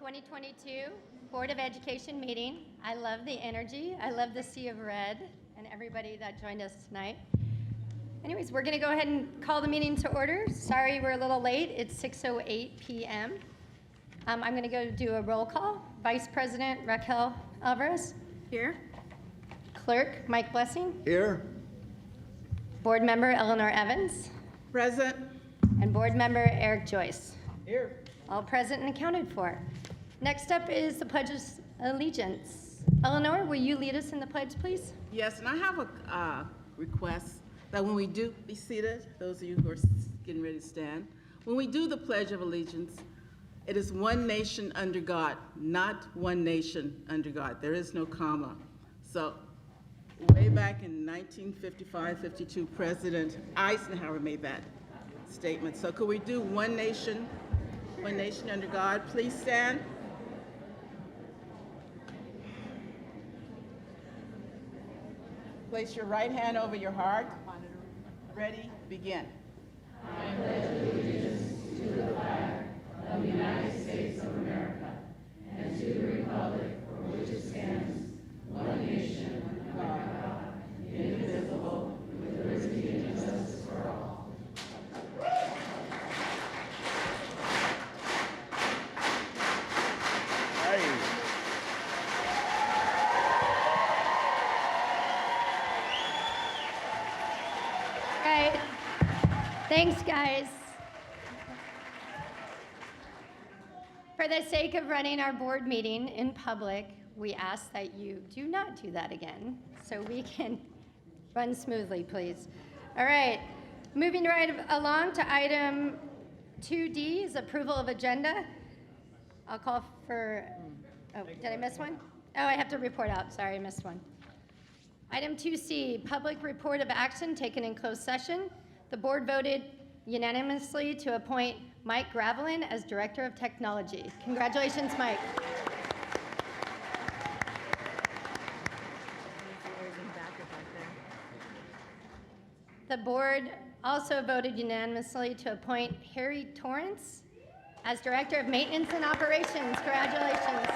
2022 Board of Education meeting. I love the energy. I love the sea of red and everybody that joined us tonight. Anyways, we're going to go ahead and call the meeting to order. Sorry we're a little late. It's 6:08 p.m. I'm going to go do a roll call. Vice President Raquel Alvarez. Here. Clerk Mike Blessing. Here. Board Member Eleanor Evans. Present. And Board Member Eric Joyce. Here. All present and accounted for. Next up is the Pledge of Allegiance. Eleanor, will you lead us in the pledge, please? Yes, and I have a request that when we do, be seated, those of you who are getting ready to stand. When we do the Pledge of Allegiance, it is one nation under God, not one nation under God. There is no comma. So way back in 1955-52, President Eisenhower made that statement. So could we do one nation under God? Please stand. Place your right hand over your heart. Ready, begin. I pledge allegiance to the flag of the United States of America and to the republic for which it stands, one nation, under God, indivisible, with liberty and justice for all. Right. Thanks, guys. For the sake of running our board meeting in public, we ask that you do not do that again so we can run smoothly, please. All right, moving right along to item 2D is approval of agenda. I'll call for, oh, did I miss one? Oh, I have to report out. Sorry, I missed one. Item 2C, public report of action taken in closed session. The board voted unanimously to appoint Mike Gravelin as Director of Technology. Congratulations, Mike. The board also voted unanimously to appoint Harry Torrance as Director of Maintenance and Operations. Congratulations.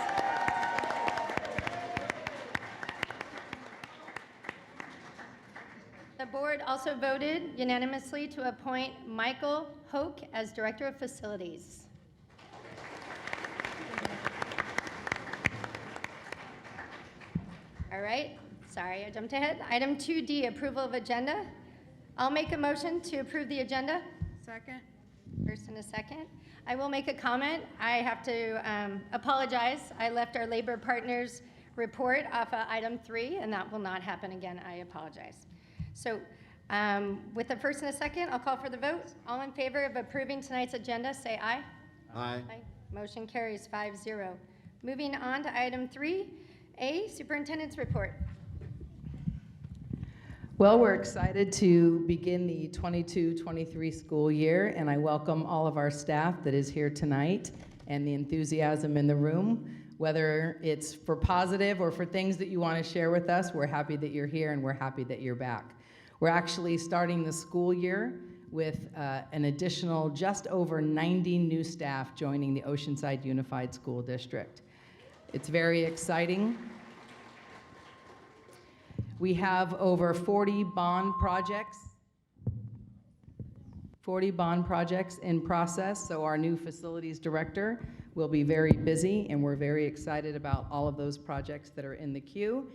The board also voted unanimously to appoint Michael Hoke as Director of Facilities. All right, sorry, I jumped ahead. Item 2D, approval of agenda. I'll make a motion to approve the agenda. Second. First and a second. I will make a comment. I have to apologize. I left our labor partners report off of item 3, and that will not happen again. I apologize. So with the first and a second, I'll call for the vote. All in favor of approving tonight's agenda, say aye. Aye. Aye. Motion carries 5-0. Moving on to item 3A, Superintendent's Report. Well, we're excited to begin the 22-23 school year, and I welcome all of our staff that is here tonight and the enthusiasm in the room. Whether it's for positive or for things that you want to share with us, we're happy that you're here and we're happy that you're back. We're actually starting the school year with an additional just over 90 new staff joining the Oceanside Unified School District. It's very exciting. We have over 40 bond projects in process, so our new facilities director will be very busy, and we're very excited about all of those projects that are in the queue.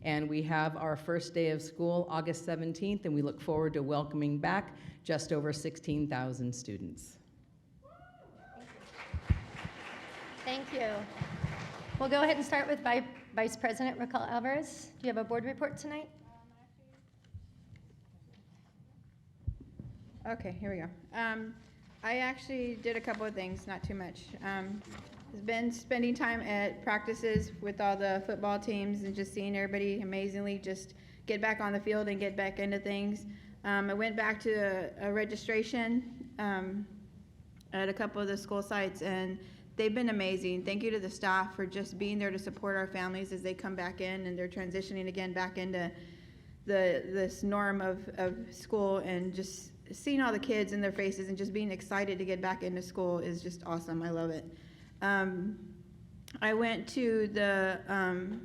And we have our first day of school August 17th, and we look forward to welcoming back just over 16,000 students. Thank you. We'll go ahead and start with Vice President Raquel Alvarez. Do you have a board report tonight? Okay, here we go. I actually did a couple of things, not too much. I've been spending time at practices with all the football teams and just seeing everybody amazingly just get back on the field and get back into things. I went back to a registration at a couple of the school sites, and they've been amazing. Thank you to the staff for just being there to support our families as they come back in and they're transitioning again back into this norm of school, and just seeing all the kids in their faces and just being excited to get back into school is just awesome. I love it. I went to the,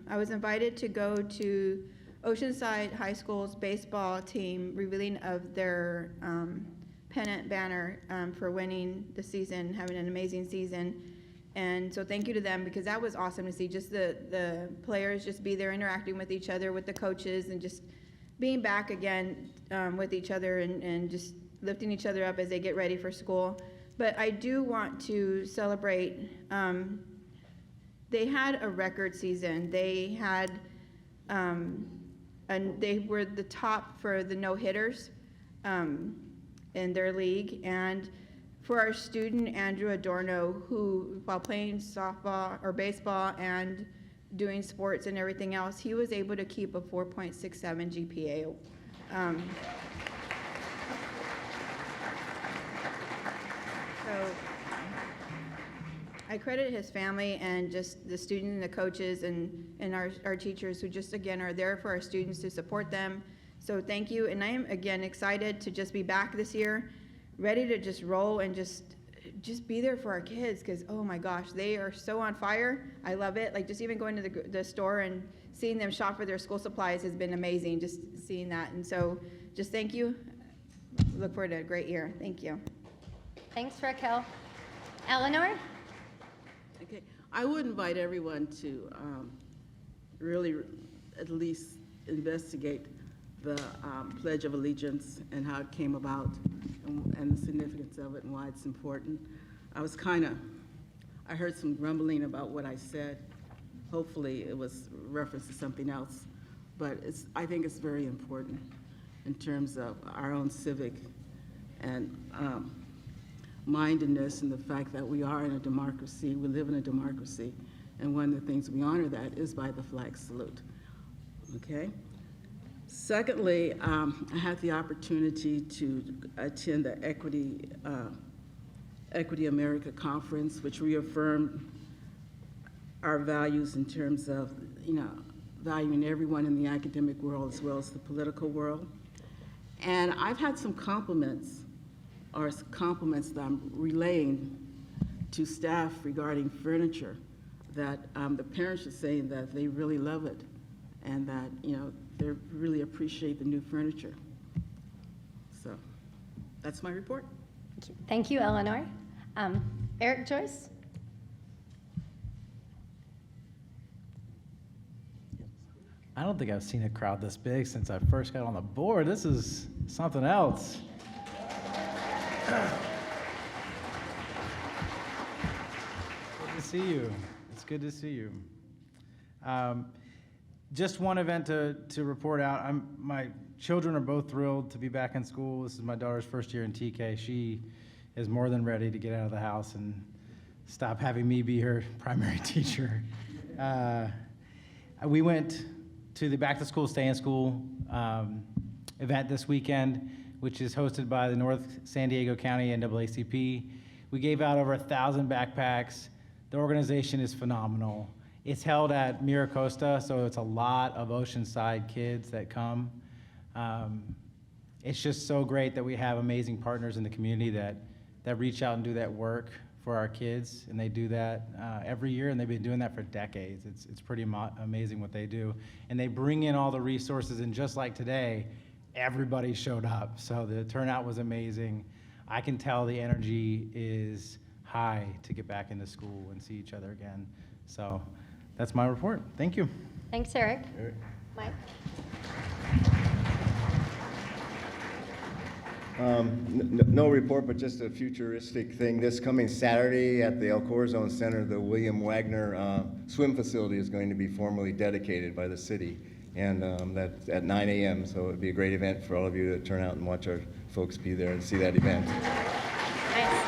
I was invited to go to Oceanside High School's baseball team revealing of their pennant banner for winning the season, having an amazing season. And so thank you to them, because that was awesome to see just the players just be there interacting with each other, with the coaches, and just being back again with each other and just lifting each other up as they get ready for school. But I do want to celebrate, they had a record season. They had, and they were the top for the no-hitters in their league. And for our student, Andrew Adorno, who, while playing softball or baseball and doing sports and everything else, he was able to keep a 4.67 GPA. So I credit his family and just the students and the coaches and our teachers who just, again, are there for our students to support them. So thank you. And I am, again, excited to just be back this year, ready to just roll and just be there for our kids, because, oh my gosh, they are so on fire. I love it. Like, just even going to the store and seeing them shop for their school supplies has been amazing, just seeing that. And so just thank you. Look forward to a great year. Thank you. Thanks, Raquel. Eleanor? Okay, I would invite everyone to really at least investigate the Pledge of Allegiance and how it came about and the significance of it and why it's important. I heard some grumbling about what I said. Hopefully it was reference to something else, but I think it's very important in terms of our own civic and mindedness, and the fact that we are in a democracy, we live in a democracy, and one of the things we honor that is by the flag salute, okay? Secondly, I had the opportunity to attend the Equity America Conference, which reaffirmed our values in terms of, valuing everyone in the academic world as well as the political world. And I've had some compliments that I'm relaying to staff regarding furniture, that the parents are saying that they really love it and that, they really appreciate the new furniture. So that's my report. Thank you, Eleanor. Eric Joyce? I don't think I've seen a crowd this big since I first got on the board. This is something else. Good to see you. It's good to see you. Just one event to report out. My children are both thrilled to be back in school. This is my daughter's first year in TK. She is more than ready to get out of the house and stop having me be her primary teacher. We went to the Back to School, Stay in School event this weekend, which is hosted by the North San Diego County NAACP. We gave out over 1,000 backpacks. The organization is phenomenal. It's held at Miracosta, so it's a lot of Oceanside kids that come. It's just so great that we have amazing partners in the community that reach out and do that work for our kids, and they do that every year, and they've been doing that for decades. It's pretty amazing what they do. And they bring in all the resources, and just like today, everybody showed up. So the turnout was amazing. I can tell the energy is high to get back into school and see each other again. So that's my report. Thank you. Thanks, Eric. Mike? No report, but just a futuristic thing. This coming Saturday at the El Corazon Center, the William Wagner swim facility is going to be formally dedicated by the city, and that's at 9 a.m., so it'd be a great event for all of you to turn out and watch our folks be there and see that event. Nice.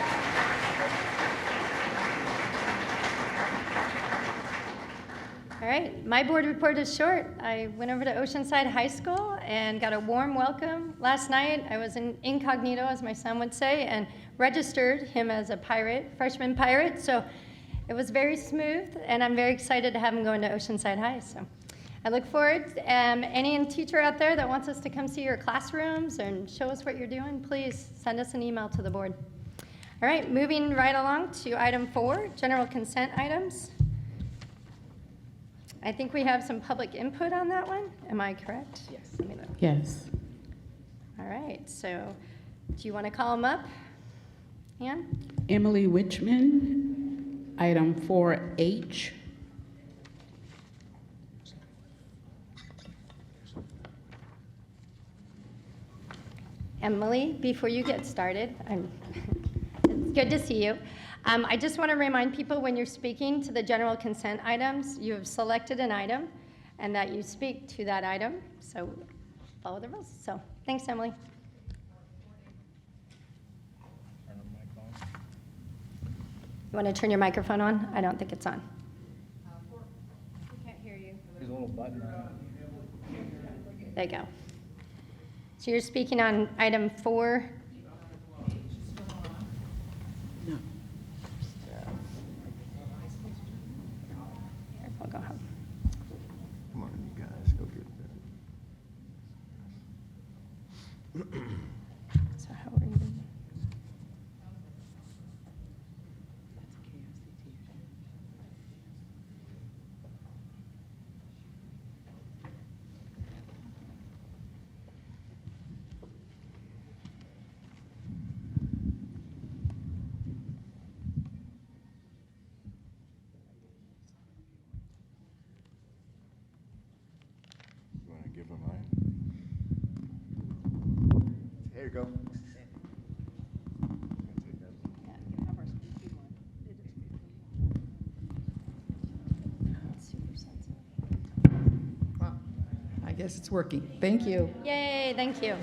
All right, my board report is short. I went over to Oceanside High School and got a warm welcome last night. I was in incognito, as my son would say, and registered him as a pirate, freshman pirate. So it was very smooth, and I'm very excited to have him going to Oceanside High. So I look forward. Any teacher out there that wants us to come see your classrooms and show us what you're doing, please send us an email to the board. All right, moving right along to item 4, general consent items. I think we have some public input on that one. Am I correct? Yes. Let me look. Yes. All right, so do you want to call them up? Ann? Emily Witchman, item 4H. Emily, before you get started, it's good to see you. I just want to remind people when you're speaking to the general consent items, you have selected an item and that you speak to that item. So follow the rules. So thanks, Emily. You want to turn your microphone on? I don't think it's on. We can't hear you. There's a little button on it. There you go. So you're speaking on item 4. No. Here, we'll go home. Come on, you guys, go get that. So how are you? You want to give them mine? Here you go. Wow. I guess it's working. Thank you. Yay, thank you.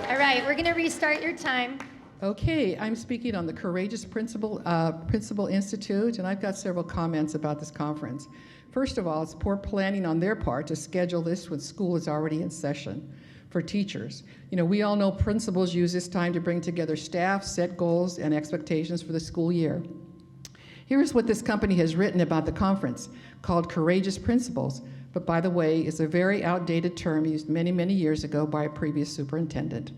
All right, we're going to restart your time. Okay, I'm speaking on the Courageous Principal Institute, and I've got several comments about this conference. First of all, it's poor planning on their part to schedule this when school is already in session for teachers. You know, we all know principals use this time to bring together staff, set goals and expectations for the school year. Here's what this company has written about the conference, called Courageous Principals, but by the way, is a very outdated term used many, many years ago by a previous superintendent.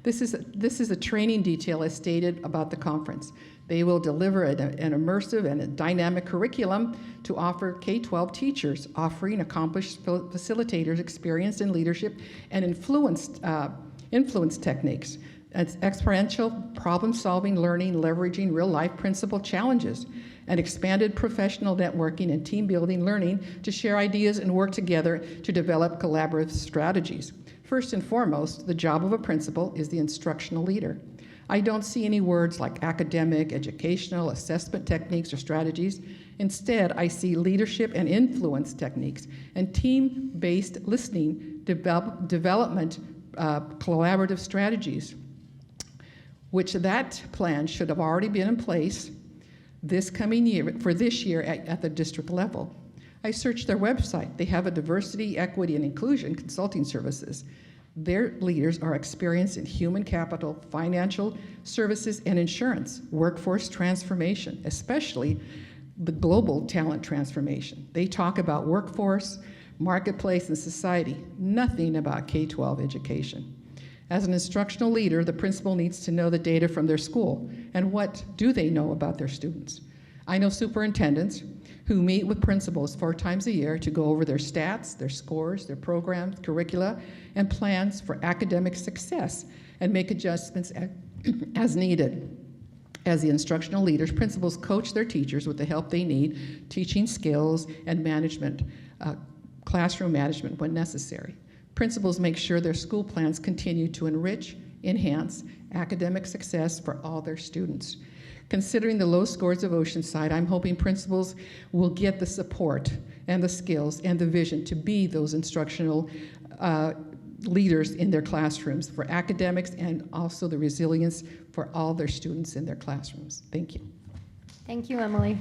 This is a training detail as stated about the conference. They will deliver an immersive and a dynamic curriculum to offer K-12 teachers, offering accomplished facilitators experienced in leadership and influence techniques. It's experiential problem-solving learning, leveraging real-life principal challenges, and expanded professional networking and team-building learning to share ideas and work together to develop collaborative strategies. First and foremost, the job of a principal is the instructional leader. I don't see any words like academic, educational, assessment techniques, or strategies. Instead, I see leadership and influence techniques and team-based listening, development, collaborative strategies, which that plan should have already been in place this coming year, for this year at the district level. I searched their website. They have a diversity, equity, and inclusion consulting services. Their leaders are experienced in human capital, financial services, and insurance, workforce transformation, especially the global talent transformation. They talk about workforce, marketplace, and society, nothing about K-12 education. As an instructional leader, the principal needs to know the data from their school, and what do they know about their students. I know superintendents who meet with principals 4 times a year to go over their stats, their scores, their programs, curricula, and plans for academic success, and make adjustments as needed. As the instructional leaders, principals coach their teachers with the help they need, teaching skills and management, classroom management when necessary. Principals make sure their school plans continue to enrich, enhance academic success for all their students. Considering the low scores of Oceanside, I'm hoping principals will get the support and the skills and the vision to be those instructional leaders in their classrooms for academics, and also the resilience for all their students in their classrooms. Thank you. Thank you, Emily.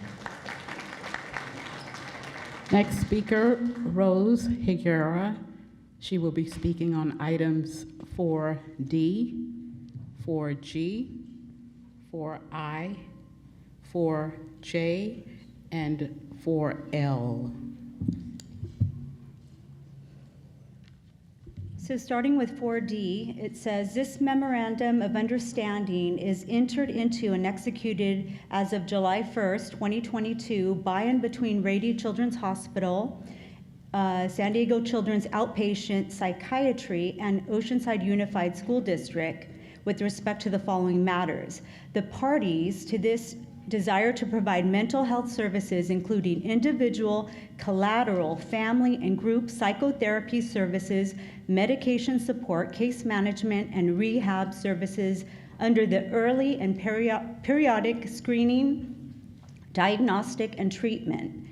Next speaker, Rose Higuera. She will be speaking on items 4D, 4G, 4I, 4J, and 4L. So starting with 4D, it says, this memorandum of understanding is entered into and executed as of July 1st, 2022 by and between Rady Children's Hospital, San Diego Children's Outpatient Psychiatry, and Oceanside Unified School District with respect to the following matters. The parties to this desire to provide mental health services, including individual, collateral, family, and group psychotherapy services, medication support, case management, and rehab services under the early and periodic screening, diagnostic, and treatment.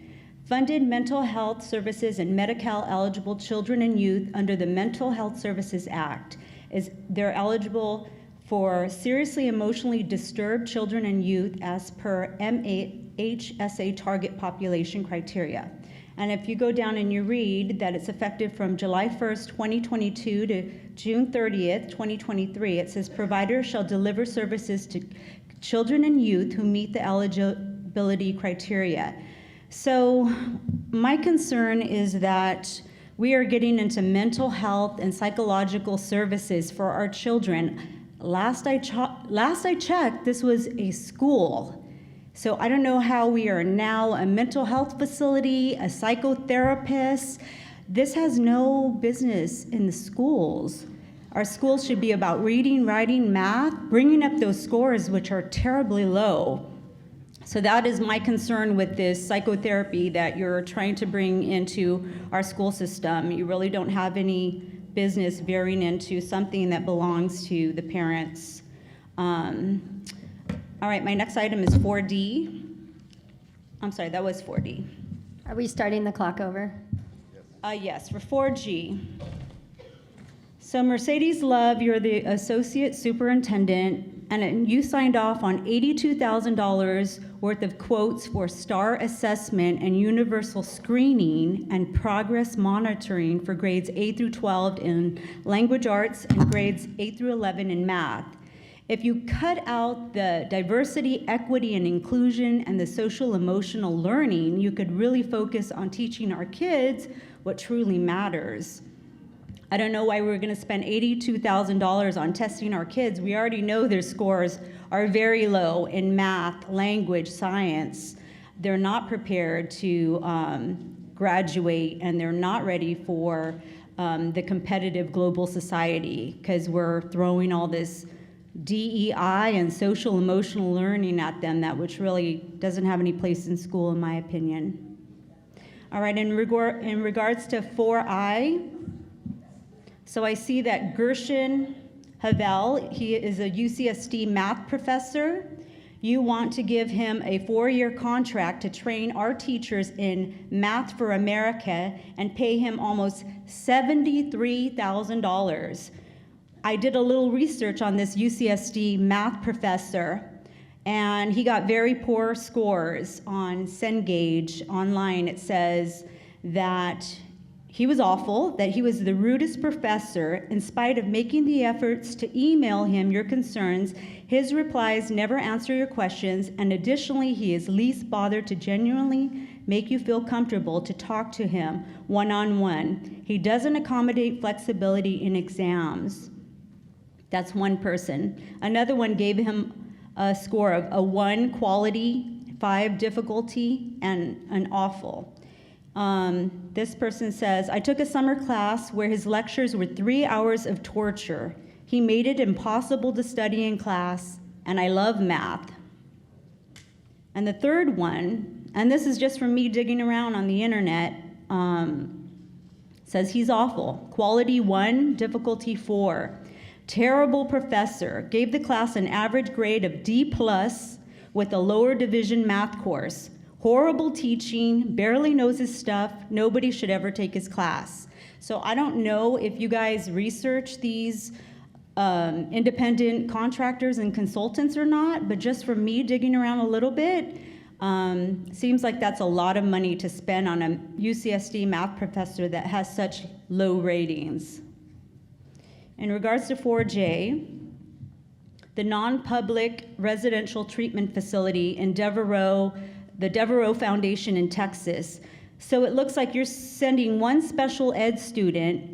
Funded mental health services and Medi-Cal eligible children and youth under the Mental Health Services Act. They're eligible for seriously emotionally disturbed children and youth as per MHSA target population criteria. And if you go down and you read that it's effective from July 1st, 2022 to June 30th, 2023, it says providers shall deliver services to children and youth who meet the eligibility criteria. So my concern is that we are getting into mental health and psychological services for our children. Last I checked, this was a school. So I don't know how we are now a mental health facility, a psychotherapist. This has no business in the schools. Our schools should be about reading, writing, math, bringing up those scores, which are terribly low. So that is my concern with this psychotherapy that you're trying to bring into our school system. You really don't have any business veering into something that belongs to the parents. All right, my next item is 4D. I'm sorry, that was 4D. Are we starting the clock over? Yes, for 4G. So Mercedes Love, you're the associate superintendent, and you signed off on $82,000 worth of quotes for STAR assessment and universal screening and progress monitoring for grades 8 through 12 in language arts and grades 8 through 11 in math. If you cut out the diversity, equity, and inclusion and the social emotional learning, you could really focus on teaching our kids what truly matters. I don't know why we're going to spend $82,000 on testing our kids. We already know their scores are very low in math, language, science. They're not prepared to graduate, and they're not ready for the competitive global society because we're throwing all this DEI and social emotional learning at them that which really doesn't have any place in school, in my opinion. All right, in regards to 4I, so I see that Gershon Havel, he is a UCSD math professor. You want to give him a 4-year contract to train our teachers in Math for America and pay him almost $73,000. I did a little research on this UCSD math professor, and he got very poor scores on Cengage online. It says that he was awful, that he was the rudest professor. In spite of making the efforts to email him your concerns, his replies never answer your questions, and additionally, he is least bothered to genuinely make you feel comfortable to talk to him one-on-one. He doesn't accommodate flexibility in exams. That's one person. Another one gave him a score of a 1 quality, 5 difficulty, and an awful. This person says, I took a summer class where his lectures were 3 hours of torture. He made it impossible to study in class, and I love math. And the third one, and this is just from me digging around on the internet, says he's awful. Quality 1, difficulty 4. Terrible professor, gave the class an average grade of D+ with a lower division math course. Horrible teaching, barely knows his stuff, nobody should ever take his class. So I don't know if you guys research these independent contractors and consultants or not, but just from me digging around a little bit, seems like that's a lot of money to spend on a UCSD math professor that has such low ratings. In regards to 4J, the non-public residential treatment facility in Devereaux, the Devereaux Foundation in Texas. So it looks like you're sending one special ed student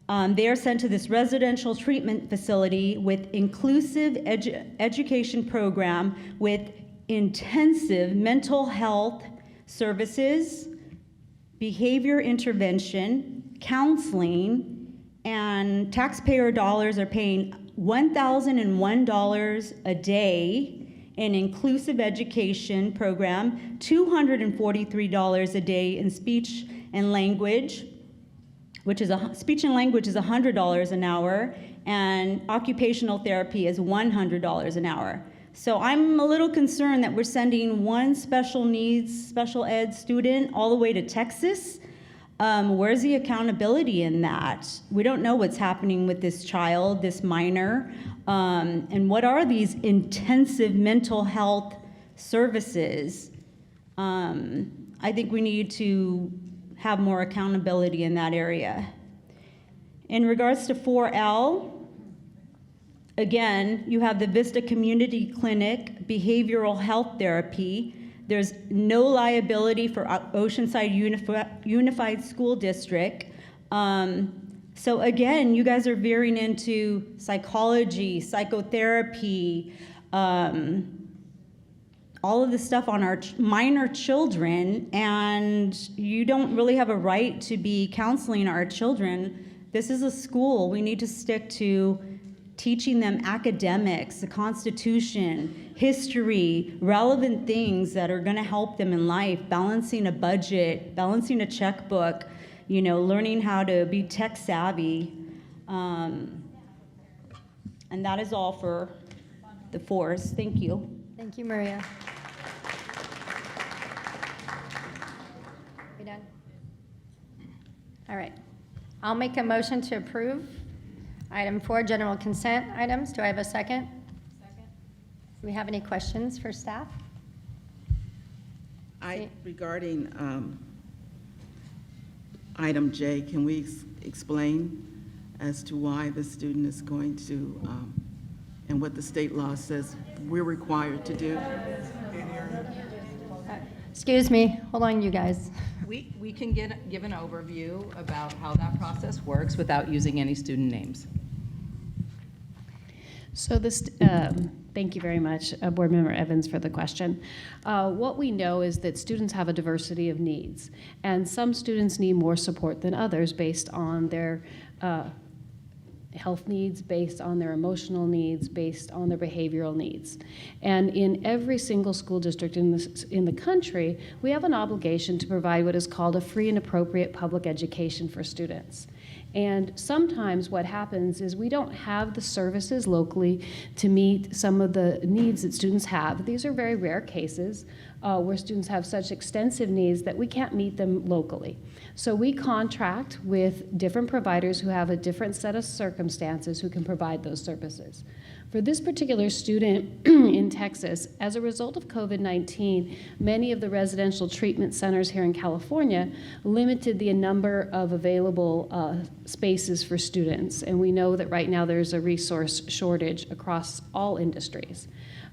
They are sent to this residential treatment facility with inclusive education program with intensive mental health services, behavior intervention, counseling, and taxpayer dollars are paying $1,001 a day in inclusive education program, $243 a day in speech and language, speech and language is $100 an hour, and occupational therapy is $100 an hour. So I'm a little concerned that we're sending one special needs, special ed student all the way to Texas. Where's the accountability in that? We don't know what's happening with this child, this minor, and what are these intensive mental health services? I think we need to have more accountability in that area. In regards to 4L, again, you have the Vista Community Clinic, behavioral health therapy. There's no liability for Oceanside Unified School District. So again, you guys are veering into psychology, psychotherapy, all of this stuff on our minor children, and you don't really have a right to be counseling our children. This is a school. We need to stick to teaching them academics, the Constitution, history, relevant things that are going to help them in life, balancing a budget, balancing a checkbook, you know, learning how to be tech savvy. And that is all for the fours. Thank you. Thank you, Maria. We done? All right. I'll make a motion to approve item 4, general consent items. Do I have a second? Second. Do we have any questions for staff? Regarding item J, can we explain as to why the student is going to, and what the state law says we're required to do? Excuse me, hold on, you guys. We can give an overview about how that process works without using any student names. So this, thank you very much, Board Member Evans, for the question. What we know is that students have a diversity of needs, and some students need more support than others based on their health needs, based on their emotional needs, based on their behavioral needs. And in every single school district in the country, we have an obligation to provide what is called a free and appropriate public education for students. And sometimes what happens is we don't have the services locally to meet some of the needs that students have. These are very rare cases where students have such extensive needs that we can't meet them locally. So we contract with different providers who have a different set of circumstances who can provide those services. For this particular student in Texas, as a result of COVID-19, many of the residential treatment centers here in California limited the number of available spaces for students. And we know that right now there's a resource shortage across all industries.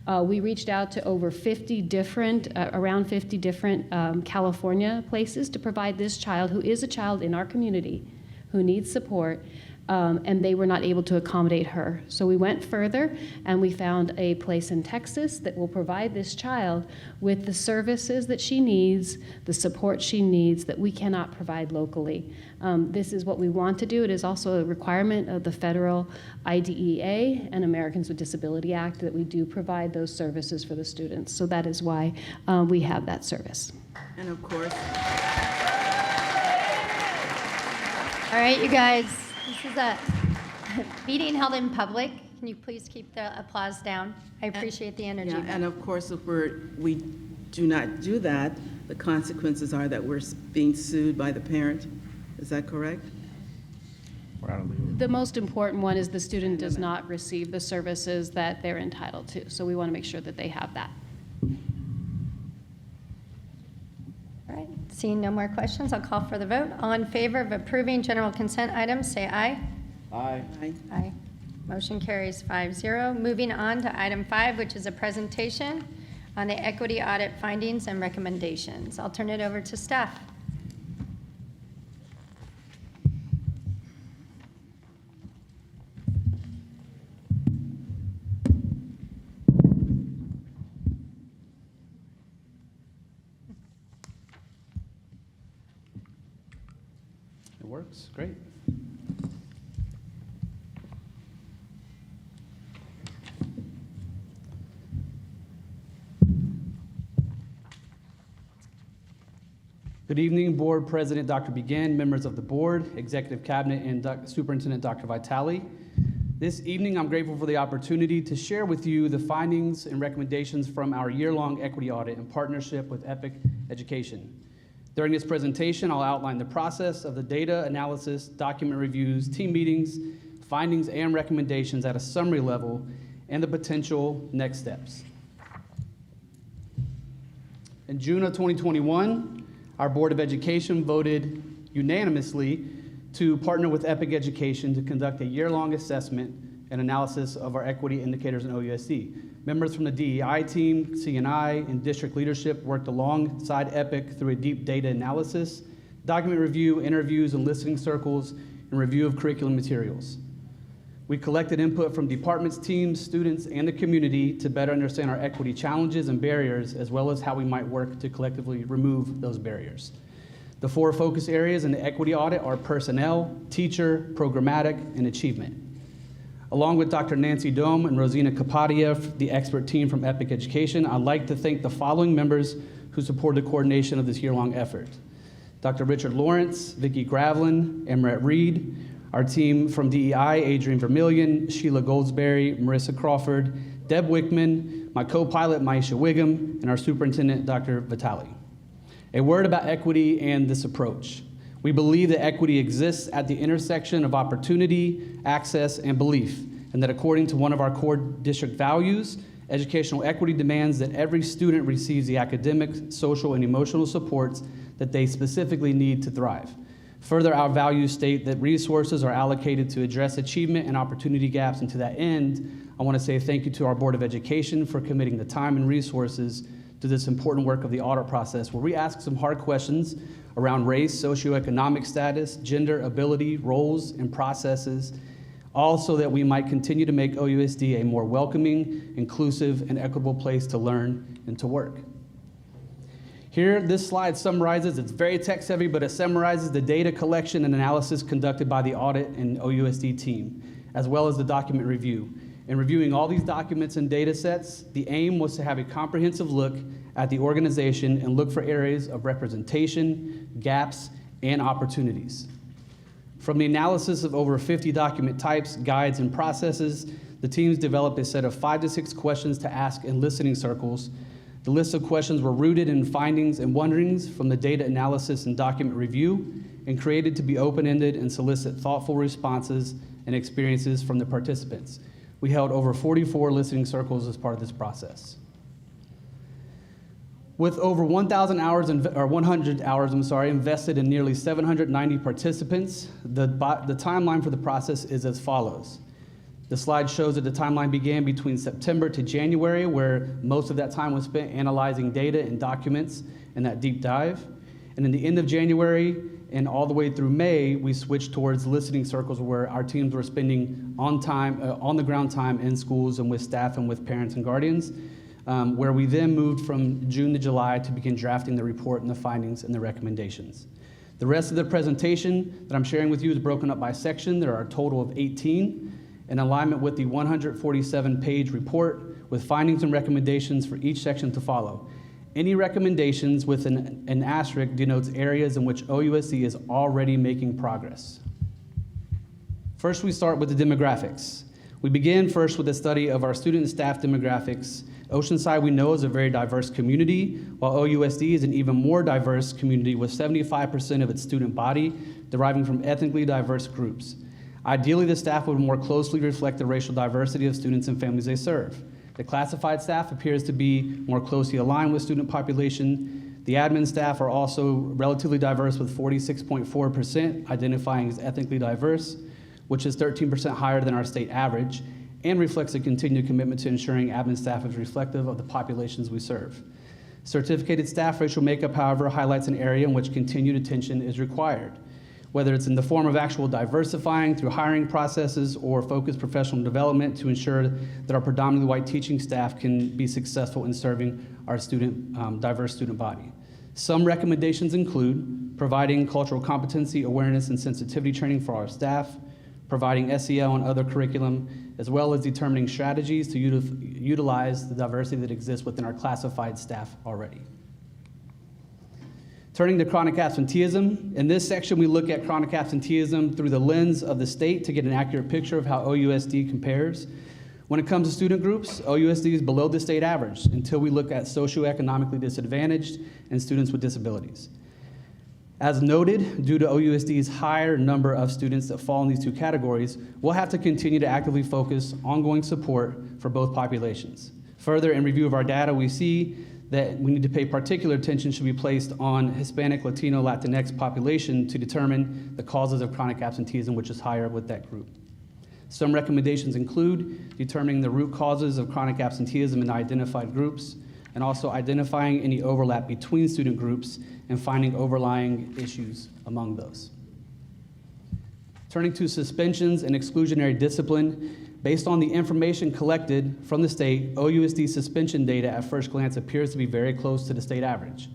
We reached out to over 50 different, around 50 different California places to provide this child, who is a child in our community, who needs support, and they were not able to accommodate her. So we went further and we found a place in Texas that will provide this child with the services that she needs, the support she needs that we cannot provide locally. This is what we want to do. It is also a requirement of the federal IDEA and Americans with Disability Act that we do provide those services for the students. So that is why we have that service. And of course, All right, you guys, this is a meeting held in public. Can you please keep the applause down? I appreciate the energy. yeah, and of course, if we do not do that, the consequences are that we're being sued by the parent. Is that correct? The most important one is the student does not receive the services that they're entitled to. So we want to make sure that they have that. All right, seeing no more questions, I'll call for the vote. All in favor of approving general consent items, say aye. Aye. Aye. Aye. Motion carries 5-0. Moving on to item 5, which is a presentation on the equity audit findings and recommendations. I'll turn it over to staff. works. Great. Good evening, Board President Dr. Begin, members of the Board, Executive Cabinet, and Superintendent Dr. Vitale. This evening, I'm grateful for the opportunity to share with you the findings and recommendations from our year-long equity audit in partnership with Epic Education. During this presentation, I'll outline the process of the data analysis, document reviews, team meetings, findings and recommendations at a summary level, and the potential next steps. In June of 2021, our Board of Education voted unanimously to partner with Epic Education to conduct a year-long assessment and analysis of our equity indicators in OUSD. Members from the DEI team, CNI, and district leadership worked alongside Epic through a deep data analysis, document review, interviews and listening circles, and review of curriculum materials. We collected input from departments, teams, students, and the community to better understand our equity challenges and barriers, as well as how we might work to collectively remove those barriers. The 4 focus areas in the equity audit are personnel, teacher, programmatic, and achievement. Along with Dr. Nancy Dome and Rosina Kapadia, the expert team from Epic Education, I'd like to thank the following members who supported the coordination of this year-long effort. Dr. Richard Lawrence, Vicki Gravlin, Emret Reed, our team from DEI, Adrian Vermillion, Sheila Goldsberry, Marissa Crawford, Deb Wickman, my co-pilot, Maisha Wiggum, and our superintendent, Dr. Vitale. A word about equity and this approach. We believe that equity exists at the intersection of opportunity, access, and belief, and that according to one of our core district values, educational equity demands that every student receives the academic, social, and emotional supports that they specifically need to thrive. Further, our values state that resources are allocated to address achievement and opportunity gaps, and to that end, I want to say thank you to our Board of Education for committing the time and resources to this important work of the audit process, where we ask some hard questions around race, socioeconomic status, gender, ability, roles, and processes, all so that we might continue to make OUSD a more welcoming, inclusive, and equitable place to learn and to work. Here, this slide summarizes, it's very text heavy, but it summarizes the data collection and analysis conducted by the audit and OUSD team, as well as the document review. In reviewing all these documents and data sets, the aim was to have a comprehensive look at the organization and look for areas of representation, gaps, and opportunities. From the analysis of over 50 document types, guides, and processes, the teams developed a set of 5 to 6 questions to ask in listening circles. The list of questions were rooted in findings and wonderings from the data analysis and document review, and created to be open-ended and solicit thoughtful responses and experiences from the participants. We held over 44 listening circles as part of this process. With over 100 hours invested in nearly 790 participants, the timeline for the process is as follows. The slide shows that the timeline began between September to January, where most of that time was spent analyzing data and documents and that deep dive. And in the end of January and all the way through May, we switched towards listening circles, where our teams were spending on the ground time in schools and with staff and with parents and guardians, where we then moved from June to July to begin drafting the report and the findings and the recommendations. The rest of the presentation that I'm sharing with you is broken up by section. There are a total of 18. In alignment with the 147-page report, with findings and recommendations for each section to follow. Any recommendations with an asterisk denotes areas in which OUSD is already making progress. First, we start with the demographics. We begin first with a study of our student and staff demographics. Oceanside, we know, is a very diverse community, while OUSD is an even more diverse community, with 75% of its student body deriving from ethnically diverse groups. Ideally, the staff would more closely reflect the racial diversity of students and families they serve. The classified staff appears to be more closely aligned with student population. The admin staff are also relatively diverse, with 46.4% identifying as ethnically diverse, which is 13% higher than our state average, and reflects a continued commitment to ensuring admin staff is reflective of the populations we serve. Certificated staff racial makeup, however, highlights an area in which continued attention is required, whether it's in the form of actual diversifying through hiring processes or focused professional development to ensure that our predominantly white teaching staff can be successful in serving our diverse student body. Some recommendations include providing cultural competency, awareness, and sensitivity training for our staff, providing SEL and other curriculum, as well as determining strategies to utilize the diversity that exists within our classified staff already. Turning to chronic absenteeism, in this section we look at chronic absenteeism through the lens of the state to get an accurate picture of how OUSD compares. When it comes to student groups, OUSD is below the state average until we look at socioeconomically disadvantaged and students with disabilities. As noted, due to OUSD's higher number of students that fall in these two categories, we'll have to continue to actively focus ongoing support for both populations. Further, in review of our data, we see that we need to pay particular attention should be placed on Hispanic, Latino, Latinx population to determine the causes of chronic absenteeism, which is higher with that group. Some recommendations include determining the root causes of chronic absenteeism in identified groups, and also identifying any overlap between student groups and finding overlying issues among those. Turning to suspensions and exclusionary discipline, based on the information collected from the state, OUSD suspension data at first glance appears to be very close to the state average.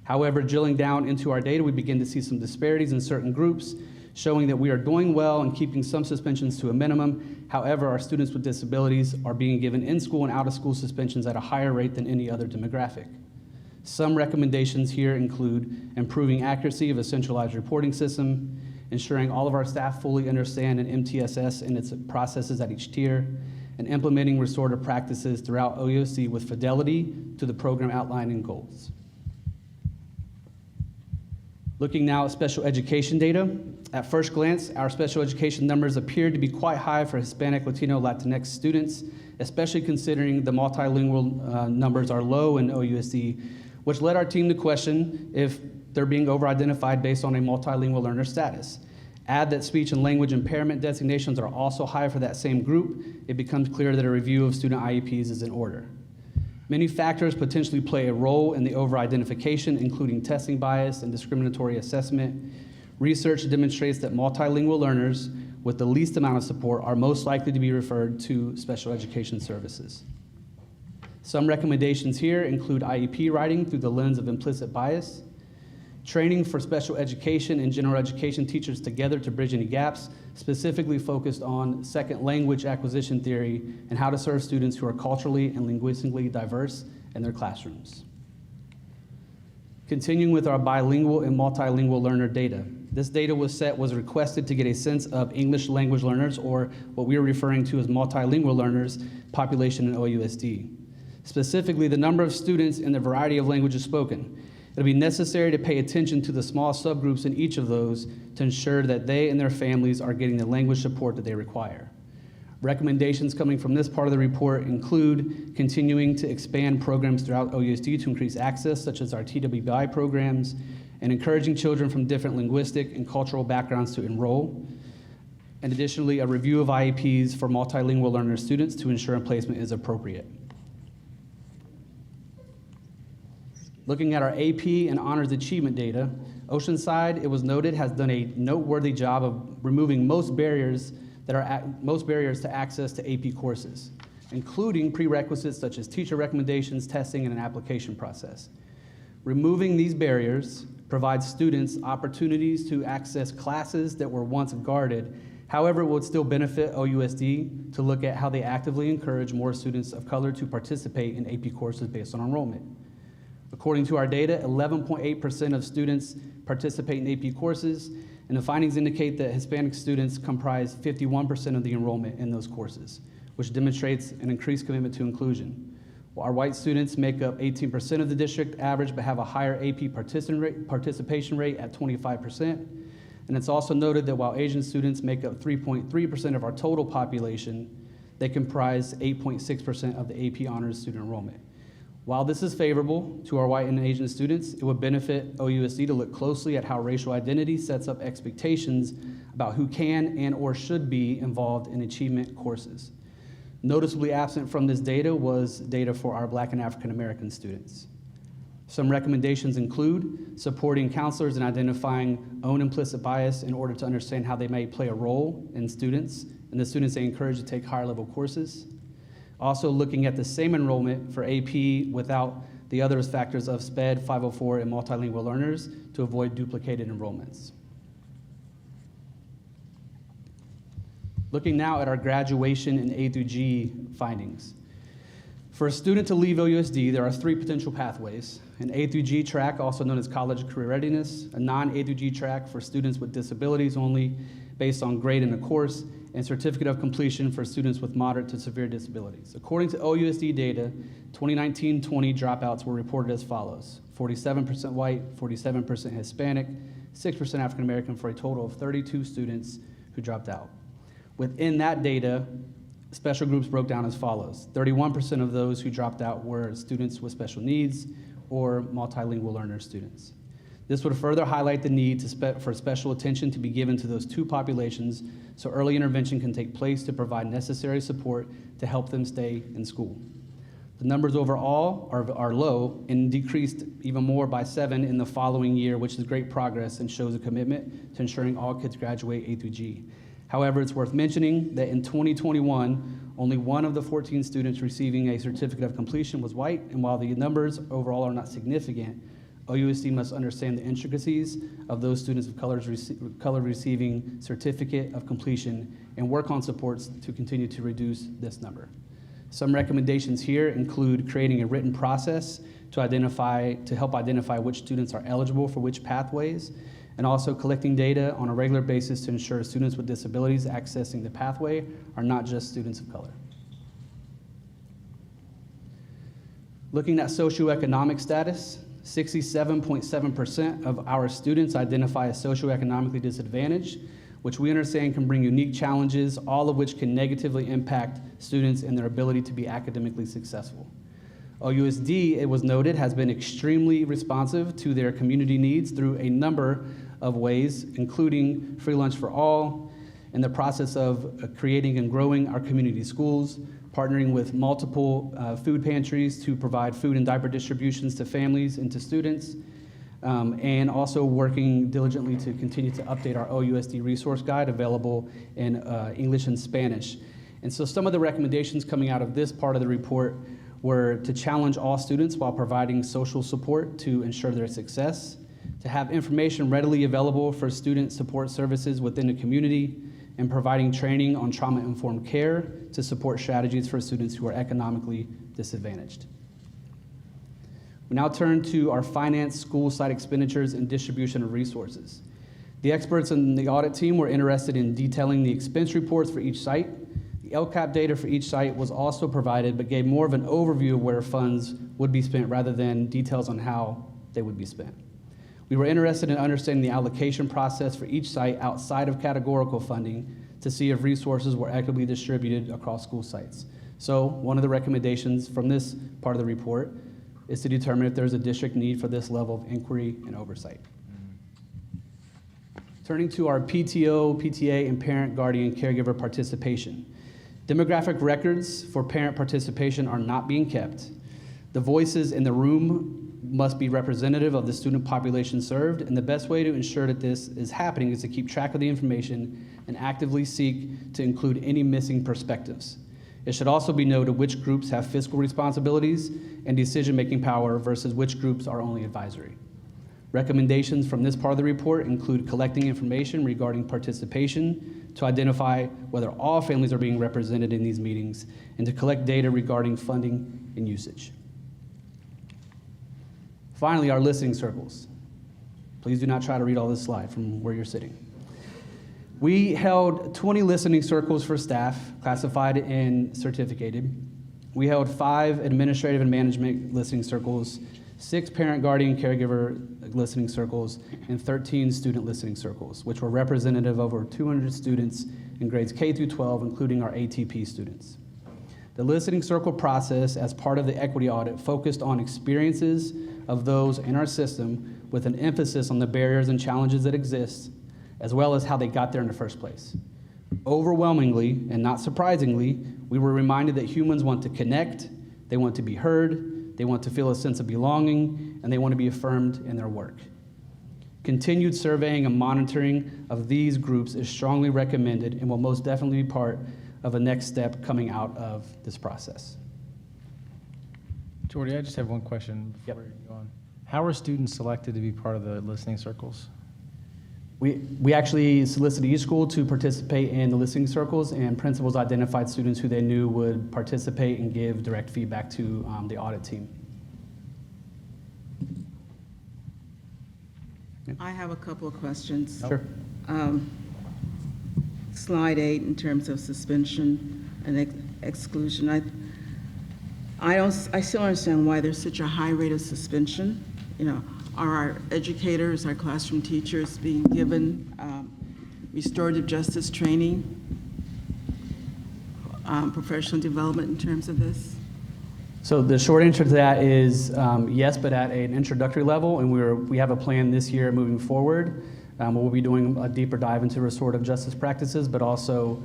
However, drilling down into our data, we begin to see some disparities in certain groups, showing that we are doing well and keeping some suspensions to a minimum. However, our students with disabilities are being given in-school and out-of-school suspensions at a higher rate than any other demographic. Some recommendations here include improving accuracy of a centralized reporting system, ensuring all of our staff fully understand an MTSS and its processes at each tier, and implementing restorative practices throughout OUSD with fidelity to the program outline and goals. Looking now at special education data, at first glance, our special education numbers appear to be quite high for Hispanic, Latino, Latinx students, especially considering the multilingual numbers are low in OUSD, which led our team to question if they're being over-identified based on a multilingual learner status. Add that speech and language impairment designations are also high for that same group, it becomes clear that a review of student IEPs is in order. Many factors potentially play a role in the over-identification, including testing bias and discriminatory assessment. Research demonstrates that multilingual learners with the least amount of support are most likely to be referred to special education services. Some recommendations here include IEP writing through the lens of implicit bias, training for special education and general education teachers together to bridge any gaps, specifically focused on second language acquisition theory and how to serve students who are culturally and linguistically diverse in their classrooms. Continuing with our bilingual and multilingual learner data. This data was requested to get a sense of English language learners, or what we are referring to as multilingual learners, population in OUSD. Specifically, the number of students in the variety of languages spoken. It'll be necessary to pay attention to the small subgroups in each of those to ensure that they and their families are getting the language support that they require. Recommendations coming from this part of the report include continuing to expand programs throughout OUSD to increase access, such as our TWBI programs, and encouraging children from different linguistic and cultural backgrounds to enroll. And additionally, a review of IEPs for multilingual learner students to ensure placement is appropriate. Looking at our AP and honors achievement data, Oceanside, it was noted, has done a noteworthy job of removing most barriers to access to AP courses, including prerequisites such as teacher recommendations, testing, and an application process. Removing these barriers provides students opportunities to access classes that were once guarded. However, it would still benefit OUSD to look at how they actively encourage more students of color to participate in AP courses based on enrollment. According to our data, 11.8% of students participate in AP courses, and the findings indicate that Hispanic students comprise 51% of the enrollment in those courses, which demonstrates an increased commitment to inclusion. While our white students make up 18% of the district average, but have a higher AP participation rate at 25%. And it's also noted that while Asian students make up 3.3% of our total population, they comprise 8.6% of the AP honors student enrollment. While this is favorable to our white and Asian students, it would benefit OUSD to look closely at how racial identity sets up expectations about who can and or should be involved in achievement courses. Noticeably absent from this data was data for our Black and African American students. Some recommendations include supporting counselors in identifying own implicit bias in order to understand how they may play a role in students and the students they encourage to take higher level courses. Also looking at the same enrollment for AP without The other is factors of SPED, 504, and multilingual learners to avoid duplicated enrollments. Looking now at our graduation in A through G findings. For a student to leave OUSD, there are 3 potential pathways: an A through G track, also known as college career readiness, a non-A through G track for students with disabilities only based on grade in a course, and certificate of completion for students with moderate to severe disabilities. According to OUSD data, 2019-20 dropouts were reported as follows: 47% white, 47% Hispanic, 6% African American, for a total of 32 students who dropped out. Within that data, special groups broke down as follows: 31% of those who dropped out were students with special needs or multilingual learner students. This would further highlight the need for special attention to be given to those two populations so early intervention can take place to provide necessary support to help them stay in school. The numbers overall are low and decreased even more by 7 in the following year, which is great progress and shows a commitment to ensuring all kids graduate A through G. However, it's worth mentioning that in 2021, only 1 of the 14 students receiving a certificate of completion was white, and while the numbers overall are not significant, OUSD must understand the intricacies of those students of color receiving certificate of completion and work on supports to continue to reduce this number. Some recommendations here include creating a written process to help identify which students are eligible for which pathways, and also collecting data on a regular basis to ensure students with disabilities accessing the pathway are not just students of color. Looking at socioeconomic status, 67.7% of our students identify as socioeconomically disadvantaged, which we understand can bring unique challenges, all of which can negatively impact students and their ability to be academically successful. OUSD, it was noted, has been extremely responsive to their community needs through a number of ways, including free lunch for all, in the process of creating and growing our community schools, partnering with multiple food pantries to provide food and diaper distributions to families and to students, and also working diligently to continue to update our OUSD resource guide available in English and Spanish. And so some of the recommendations coming out of this part of the report were to challenge all students while providing social support to ensure their success, to have information readily available for student support services within the community, and providing training on trauma-informed care to support strategies for students who are economically disadvantaged. We now turn to our finance, school site expenditures, and distribution of resources. The experts in the audit team were interested in detailing the expense reports for each site. The LCAP data for each site was also provided, but gave more of an overview of where funds would be spent rather than details on how they would be spent. We were interested in understanding the allocation process for each site outside of categorical funding to see if resources were equitably distributed across school sites. So one of the recommendations from this part of the report is to determine if there's a district need for this level of inquiry and oversight. Turning to our PTO, PTA, and parent, guardian, caregiver participation. Demographic records for parent participation are not being kept. The voices in the room must be representative of the student population served, and the best way to ensure that this is happening is to keep track of the information and actively seek to include any missing perspectives. It should also be noted which groups have fiscal responsibilities and decision-making power versus which groups are only advisory. Recommendations from this part of the report include collecting information regarding participation to identify whether all families are being represented in these meetings, and to collect data regarding funding and usage. Finally, our listening circles. Please do not try to read all this slide from where you're sitting. We held 20 listening circles for staff, classified and certificated. We held 5 administrative and management listening circles, 6 parent, guardian, caregiver listening circles, and 13 student listening circles, which were representative of over 200 students in grades K through 12, including our ATP students. The listening circle process, as part of the equity audit, focused on experiences of those in our system with an emphasis on the barriers and challenges that exist, as well as how they got there in the first place. Overwhelmingly, and not surprisingly, we were reminded that humans want to connect, they want to be heard, they want to feel a sense of belonging, and they want to be affirmed in their work. Continued surveying and monitoring of these groups is strongly recommended and will most definitely be part of a next step coming out of this process. Jordy, I just have one question Yep. before you go on. How are students selected to be part of the listening circles? We actually solicited each school to participate in the listening circles, and principals identified students who they knew would participate and give direct feedback to the audit team. I have a couple of questions. Sure. Slide 8, in terms of suspension and exclusion, I still don't understand why there's such a high rate of suspension. You know, are our educators, our classroom teachers being given restorative justice training, professional development in terms of this? So the short answer to that is yes, but at an introductory level, and we have a plan this year moving forward. We'll be doing a deeper dive into restorative justice practices, but also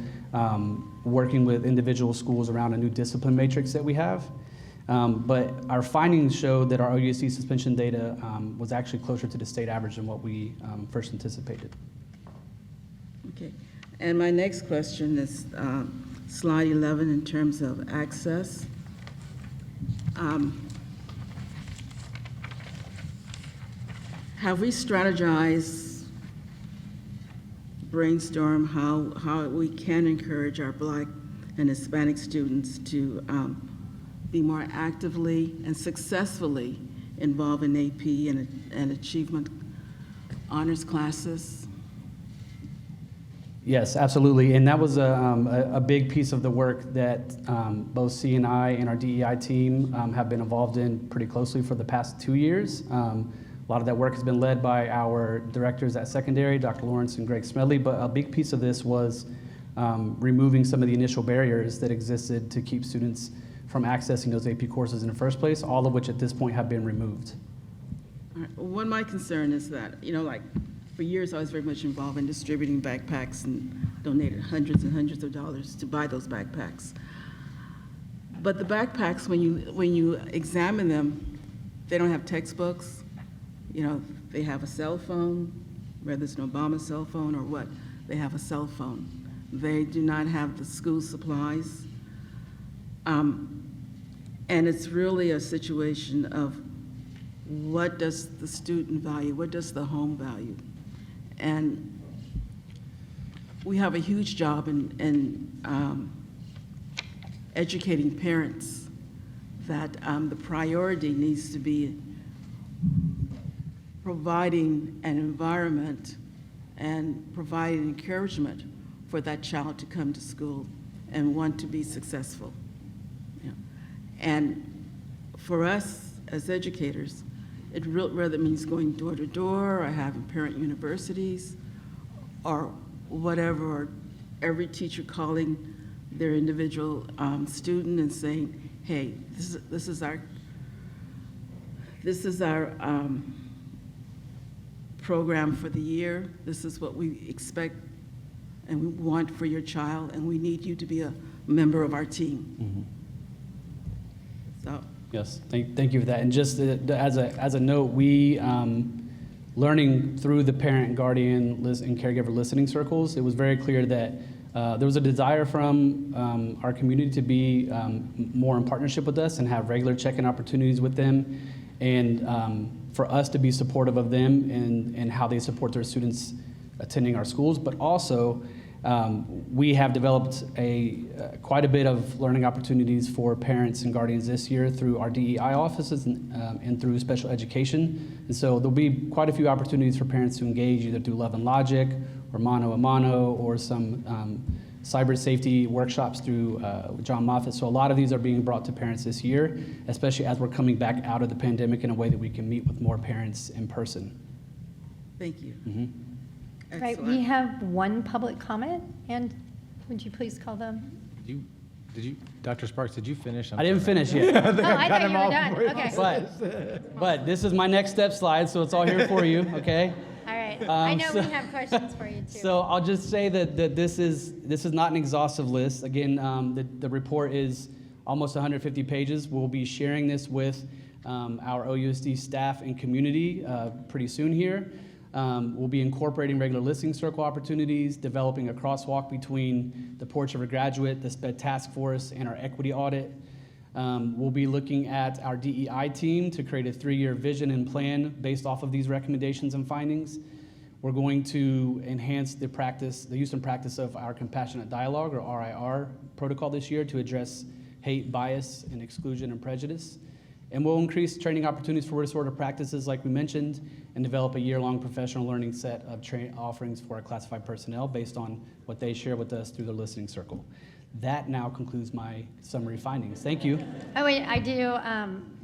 working with individual schools around a new discipline matrix that we have. But our findings showed that our OUSD suspension data was actually closer to the state average than what we first anticipated. Okay. And my next question is slide 11 in terms of access. Have we strategized, brainstorm how we can encourage our Black and Hispanic students to be more actively and successfully involved in AP and achievement honors classes? Yes, absolutely, and that was a big piece of the work that both C&I and our DEI team have been involved in pretty closely for the past 2 years. A lot of that work has been led by our directors at secondary, Dr. Lawrence and Greg Smedley, but a big piece of this was removing some of the initial barriers that existed to keep students from accessing those AP courses in the first place, all of which at this point have been removed. All right. Well, my concern is that, you know, like, for years I was very much involved in distributing backpacks and donated hundreds and hundreds of dollars to buy those backpacks. But the backpacks, when you examine them, they don't have textbooks. You know, they have a cell phone, whether it's an Obama cell phone or what, they have a cell phone. They do not have the school supplies. And it's really a situation of what does the student value, what does the home value? And we have a huge job in educating parents that the priority needs to be providing an environment and providing encouragement for that child to come to school and want to be successful. Yeah. And for us as educators, it rather means going door to door or having parent universities or whatever, or every teacher calling their individual student and saying, hey, this is our program for the year. This is what we expect and we want for your child, and we need you to be a member of our team. Mm-hmm. So. Yes, thank you for that. And just as a note, we, learning through the parent, guardian, and caregiver listening circles, it was very clear that there was a desire from our community to be more in partnership with us and have regular check-in opportunities with them, and for us to be supportive of them and how they support their students attending our schools, but also we have developed quite a bit of learning opportunities for parents and guardians this year through our DEI offices and through special education. And so there'll be quite a few opportunities for parents to engage either through Love and Logic or Mano a Mano or some cyber safety workshops through John Moffitt. So a lot of these are being brought to parents this year, especially as we're coming back out of the pandemic in a way that we can meet with more parents in person. Thank you. Mm-hmm. Right, we have one public comment, and would you please call them? Did you, Dr. Sparks, did you finish? I didn't finish yet. Oh, I thought you were done, okay. But this is my next step slide, so it's all here for you, okay? All right, I know we have questions for you too. So I'll just say that this is not an exhaustive list. Again, the report is almost 150 pages. We'll be sharing this with our OUSD staff and community pretty soon here. We'll be incorporating regular listening circle opportunities, developing a crosswalk between the Porch of a Graduate, the SPED Task Force, and our equity audit. We'll be looking at our DEI team to create a 3-year vision and plan based off of these recommendations and findings. We're going to enhance the use and practice of our compassionate dialogue, or RIR, protocol this year to address hate, bias, and exclusion and prejudice. And we'll increase training opportunities for restorative practices like we mentioned, and develop a year-long professional learning set of offerings for our classified personnel based on what they share with us through the listening circle. That now concludes my summary findings. Thank you. Oh, wait, I do.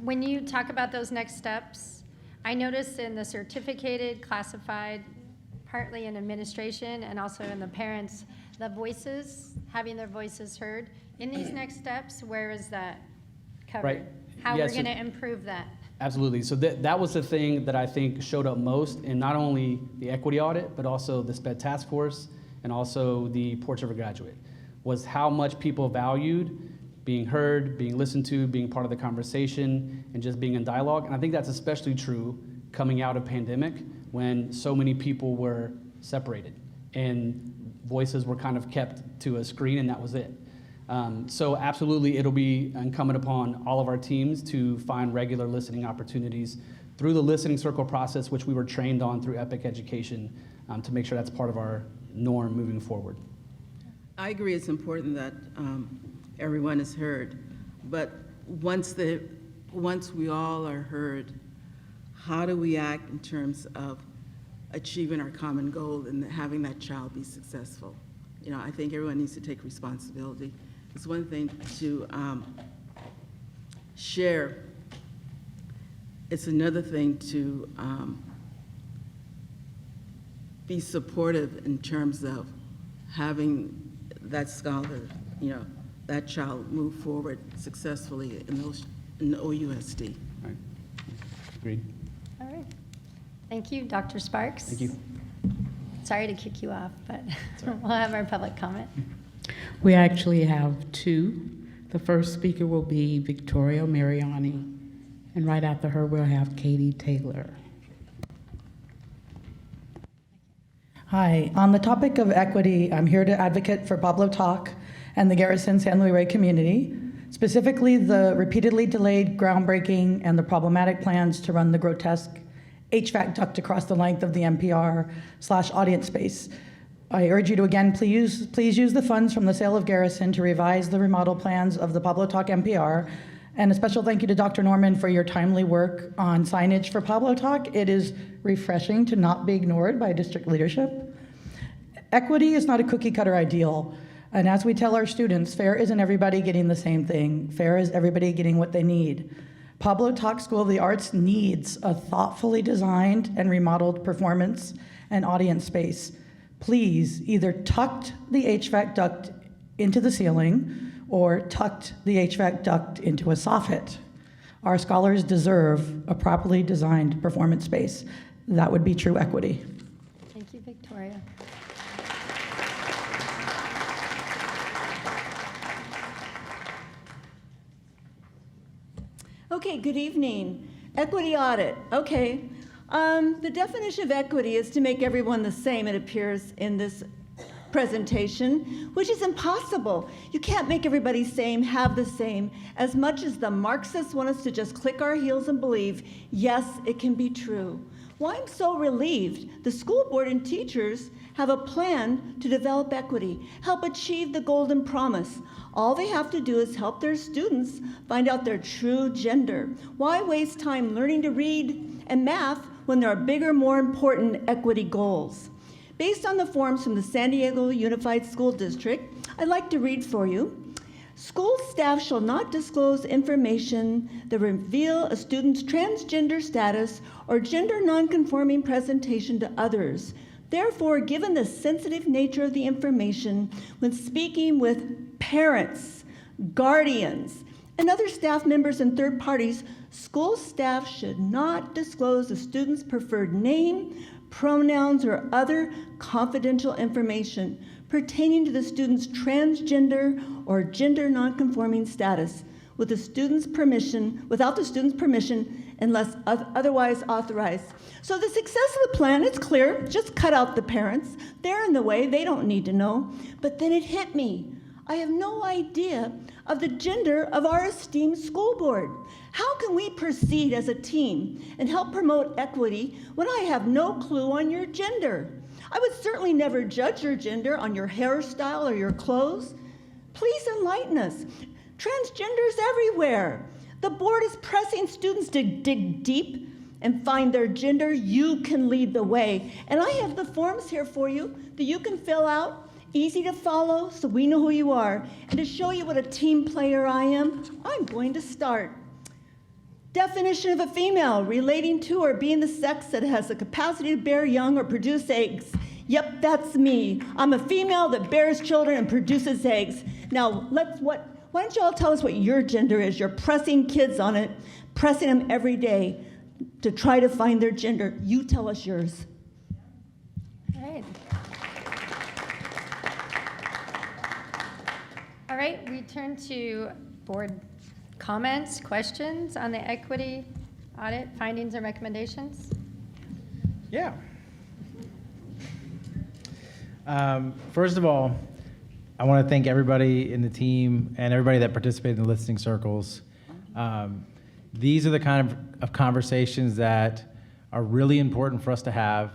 When you talk about those next steps, I noticed in the certificated, classified, partly in administration and also in the parents, the voices, having their voices heard. In these next steps, where is that covered? Right. How Yeah, we're so- going to improve that? Absolutely. So that was the thing that I think showed up most in not only the equity audit, but also the SPED task force and also the Porch of a Graduate, was how much people valued being heard, being listened to, being part of the conversation, and just being in dialogue. And I think that's especially true coming out of pandemic when so many people were separated and voices were kind of kept to a screen and that was it. So absolutely, it'll be incumbent upon all of our teams to find regular listening opportunities through the listening circle process, which we were trained on through EPIC education, to make sure that's part of our norm moving forward. I agree it's important that everyone is heard, but once we all are heard, how do we act in terms of achieving our common goal and having that child be successful? You know, I think everyone needs to take responsibility. It's one thing to share. It's another thing to be supportive in terms of having that scholar, you know, that child move forward successfully in the OUSD. All right. Agreed. All right. Thank you, Dr. Sparks. Thank you. Sorry to kick you off, but we'll have our public comment. We actually have two. The first speaker will be Victoria Mariani, and right after her, we'll have Katie Taylor. Hi. On the topic of equity, I'm here to advocate for Pablo Talk and the Garrison San Luis Rey community, specifically the repeatedly delayed groundbreaking and the problematic plans to run the grotesque HVAC duct across the length of the NPR/audience space. I urge you to again, please use the funds from the sale of Garrison to revise the remodel plans of the Pablo Talk NPR. And a special thank you to Dr. Norman for your timely work on signage for Pablo Talk. It is refreshing to not be ignored by district leadership. Equity is not a cookie cutter ideal. And as we tell our students, fair isn't everybody getting the same thing. Fair is everybody getting what they need. Pablo Talk School of the Arts needs a thoughtfully designed and remodeled performance and audience space. Please either tuck the HVAC duct into the ceiling or tucked the HVAC duct into a soffit. Our scholars deserve a properly designed performance space. That would be true equity. Thank you, Victoria. Okay, good evening. Equity audit. Okay. The definition of equity is to make everyone the same, it appears in this presentation, which is impossible. You can't make everybody same, have the same. As much as the Marxists want us to just click our heels and believe, yes, it can be true. Why I'm so relieved, the school board and teachers have a plan to develop equity, help achieve the golden promise. All they have to do is help their students find out their true gender. Why waste time learning to read and math when there are bigger, more important equity goals? Based on the forms from the San Diego Unified School District, I'd like to read for you. School staff shall not disclose information that reveal a student's transgender status or gender nonconforming presentation to others. Therefore, given the sensitive nature of the information, when speaking with parents, guardians, and other staff members and third parties, school staff should not disclose a student's preferred name, pronouns, or other confidential information pertaining to the student's transgender or gender nonconforming status without the student's permission unless otherwise authorized. So the success of the plan, it's clear, just cut out the parents. They're in the way, they don't need to know. But then it hit me. I have no idea of the gender of our esteemed school board. How can we proceed as a team and help promote equity when I have no clue on your gender? I would certainly never judge your gender on your hairstyle or your clothes. Please enlighten us. Transgenders everywhere. The board is pressing students to dig deep and find their gender. You can lead the way. And I have the forms here for you that you can fill out. Easy to follow, so we know who you are. And to show you what a team player I am, I'm going to start. Definition of a female, relating to or being the sex that has the capacity to bear young or produce eggs. Yep, that's me. I'm a female that bears children and produces eggs. Now, why don't you all tell us what your gender is? You're pressing kids on it, pressing them every day to try to find their gender. You tell us yours. All right, we turn to board comments, questions on the equity audit findings and recommendations. Yeah. First of all, I want to thank everybody in the team and everybody that participated in the listening circles. These are the kind of conversations that are really important for us to have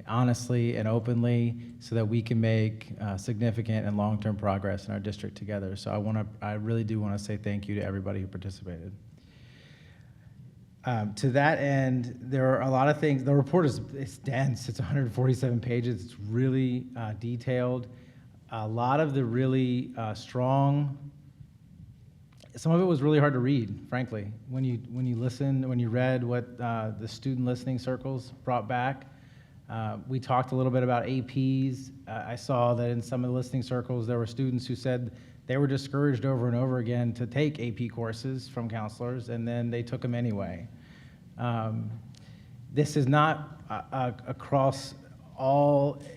honestly and openly so that we can make significant and long-term progress in our district together. So I really do want to say thank you to everybody who participated. To that end, there are a lot of things. The report it's dense. It's 147 pages. It's really detailed. A lot of the really strong. Some of it was really hard to read, frankly. When you read what the student listening circles brought back. We talked a little bit about APs. I saw that in some of the listening circles, there were students who said they were discouraged over and over again to take AP courses from counselors, and then they took them anyway. This is not across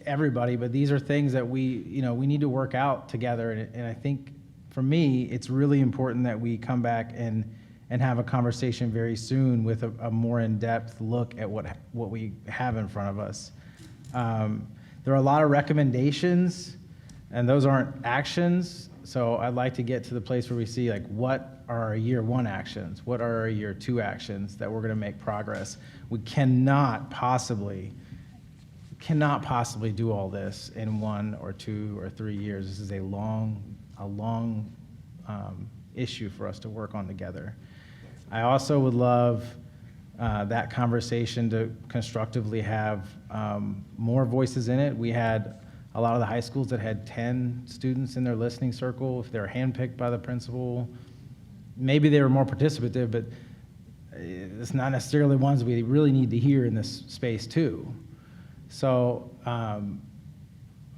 everybody, but these are things that we need to work out together. And I think for me, it's really important that we come back and have a conversation very soon with a more in-depth look at what we have in front of us. There are a lot of recommendations, and those aren't actions. So I'd like to get to the place where we see what are our year one actions? What are our year two actions that we're gonna make progress? We cannot possibly do all this in 1 or 2 or 3 years. This is a long issue for us to work on together. I also would love that conversation to constructively have more voices in it. We had a lot of the high schools that had 10 students in their listening circle. If they were handpicked by the principal, maybe they were more participative, but it's not necessarily ones we really need to hear in this space too. So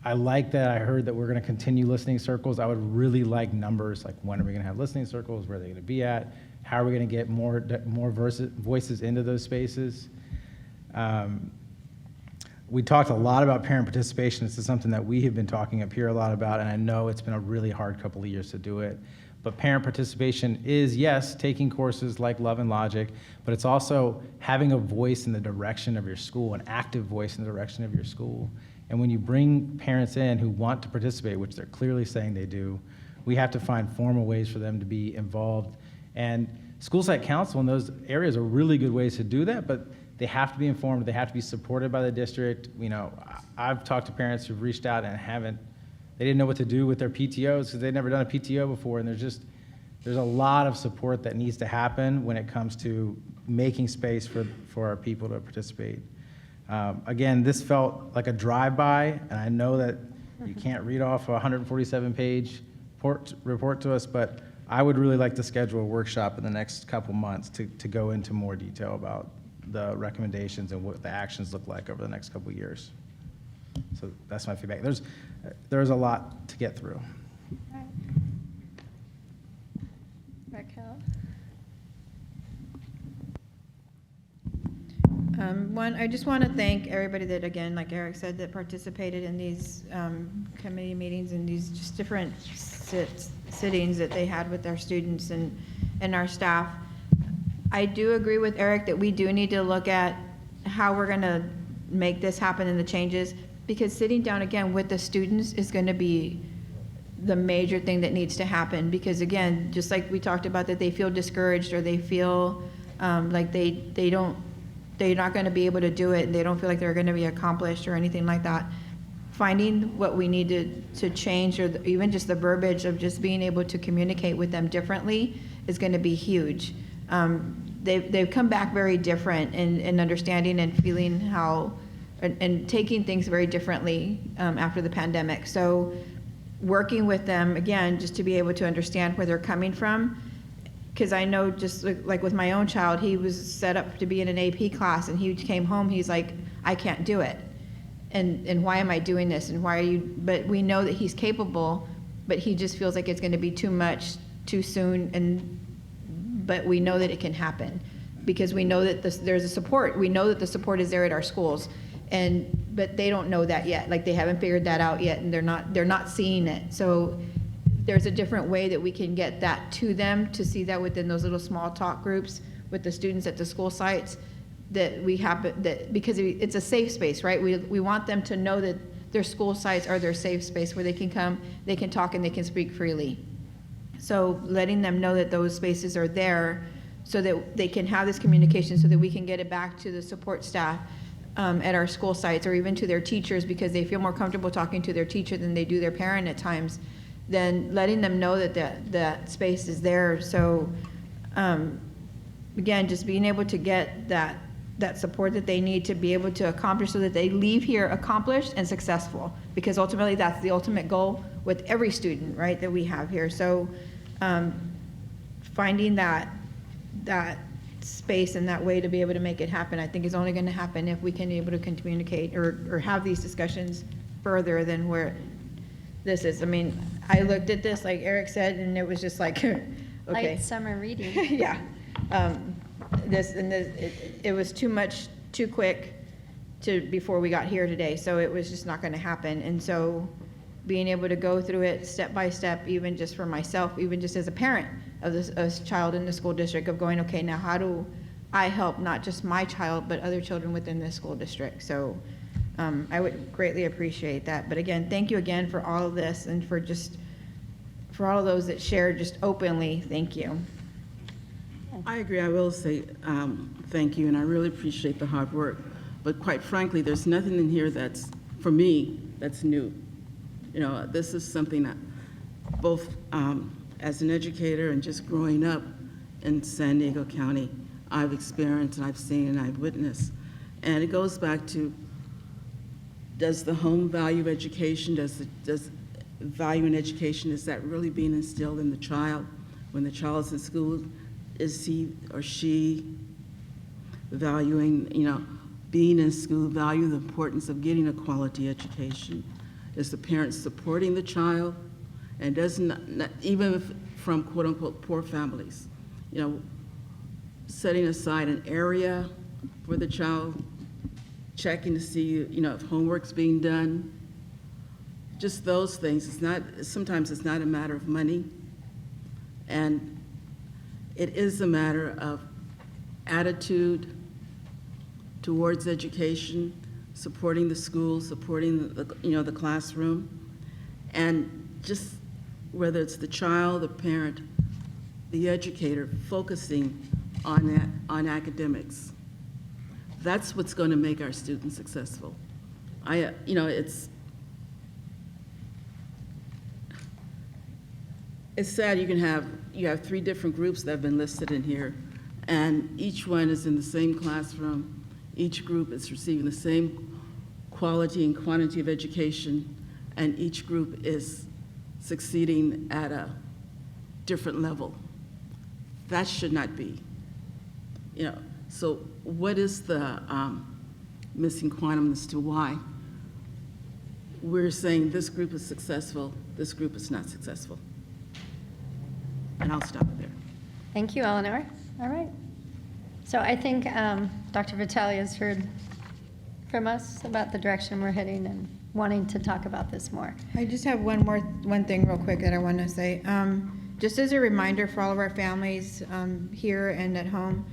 I like that I heard that we're going to continue listening circles. I would really like numbers, like when are we going to have listening circles, where are they going to be at, how are we going to get more voices into those spaces. We talked a lot about parent participation. This is something that we have been talking up here a lot about, and I know it's been a really hard couple of years to do it. But parent participation is, yes, taking courses like Love and Logic, but it's also having a voice in the direction of your school, an active voice in the direction of your school. And when you bring parents in who want to participate, which they're clearly saying they do, we have to find formal ways for them to be involved. And school site council in those areas are really good ways to do that, but they have to be informed, they have to be supported by the district. You know, I've talked to parents who've reached out and they didn't know what to do with their PTOs because they'd never done a PTO before, and there's a lot of support that needs to happen when it comes to making space for our people to participate. Again, this felt like a drive-by, and I know that you can't read off a 147-page report to us, but I would really like to schedule a workshop in the next couple months to go into more detail about the recommendations and what the actions look like over the next couple years. So that's my feedback. There's a lot to get through. Right. Raquel? I just want to thank everybody that, again, like Eric said, that participated in these committee meetings and these just different sittings that they had with our students and our staff. I do agree with Eric that we do need to look at how we're going to make this happen and the changes, because sitting down again with the students is going to be the major thing that needs to happen, because again, just like we talked about, that they feel discouraged, or they feel like they're not going to be able to do it, and they don't feel like they're going to be accomplished or anything like that. Finding what we need to change, or even just the verbiage of just being able to communicate with them differently is going to be huge. They've come back very different in understanding and feeling how, and taking things very differently after the pandemic. So working with them, again, just to be able to understand where they're coming from. Because I know, just like with my own child, he was set up to be in an AP class, and he came home, he's like, I can't do it. And why am I doing this? And why are you, but we know that he's capable, but he just feels like it's going to be too much, too soon, but we know that it can happen, because we know that there's a support. We know that the support is there at our schools, but they don't know that yet. Like, they haven't figured that out yet, and they're not seeing it. So there's a different way that we can get that to them, to see that within those little small talk groups with the students at the school sites, that we have, that because it's a safe space, right? We want them to know that their school sites are their safe space, where they can come, they can talk, and they can speak freely. So letting them know that those spaces are there, so that they can have this communication, so that we can get it back to the support staff at our school sites, or even to their teachers, because they feel more comfortable talking to their teacher than they do their parent at times. Then letting them know that space is there. So again, just being able to get that support that they need to be able to accomplish, so that they leave here accomplished and successful, because ultimately that's the ultimate goal with every student, right, that we have here. So finding that space and that way to be able to make it happen, I think is only going to happen if we can be able to communicate or have these discussions further than where this is. I mean, I looked at this, like Eric said, and it was just like, okay. Light summer reading. Yeah. It was too much, too quick before we got here today, so it was just not going to happen. And so being able to go through it step by step, even just for myself, even just as a parent of a child in the school district, of going, okay, now how do I help not just my child, but other children within the school district? So I would greatly appreciate that. But again, thank you again for all of this, and for all of those that shared just openly. Thank you. I agree. I will say thank you, and I really appreciate the hard work. But quite frankly, there's nothing in here that's, for me, that's new. You know, this is something that both as an educator and just growing up in San Diego County, I've experienced and I've seen and I've witnessed. And it goes back to, does the home value education, does value in education, is that really being instilled in the child? When the child's in school, is he or she valuing, being in school, value the importance of getting a quality education? Is the parent supporting the child? And doesn't, even if from quote unquote poor families, setting aside an area for the child, checking to see, if homework's being done, just those things. Sometimes it's not a matter of money, and it is a matter of attitude towards education, supporting the school, supporting the classroom, and just whether it's the child, the parent, the educator, focusing on academics. That's what's going to make our students successful. It's sad. You have 3 different groups that have been listed in here, and each one is in the same classroom. Each group is receiving the same quality and quantity of education, and each group is succeeding at a different level. That should not be. So what is the missing quantum as to why we're saying this group is successful, this group is not successful? And I'll stop there. Thank you, Eleanor. All right. So I think Dr. Vitale has heard from us about the direction we're heading and wanting to talk about this more. I just have one thing real quick that I want to say. Just as a reminder for all of our families here and at home,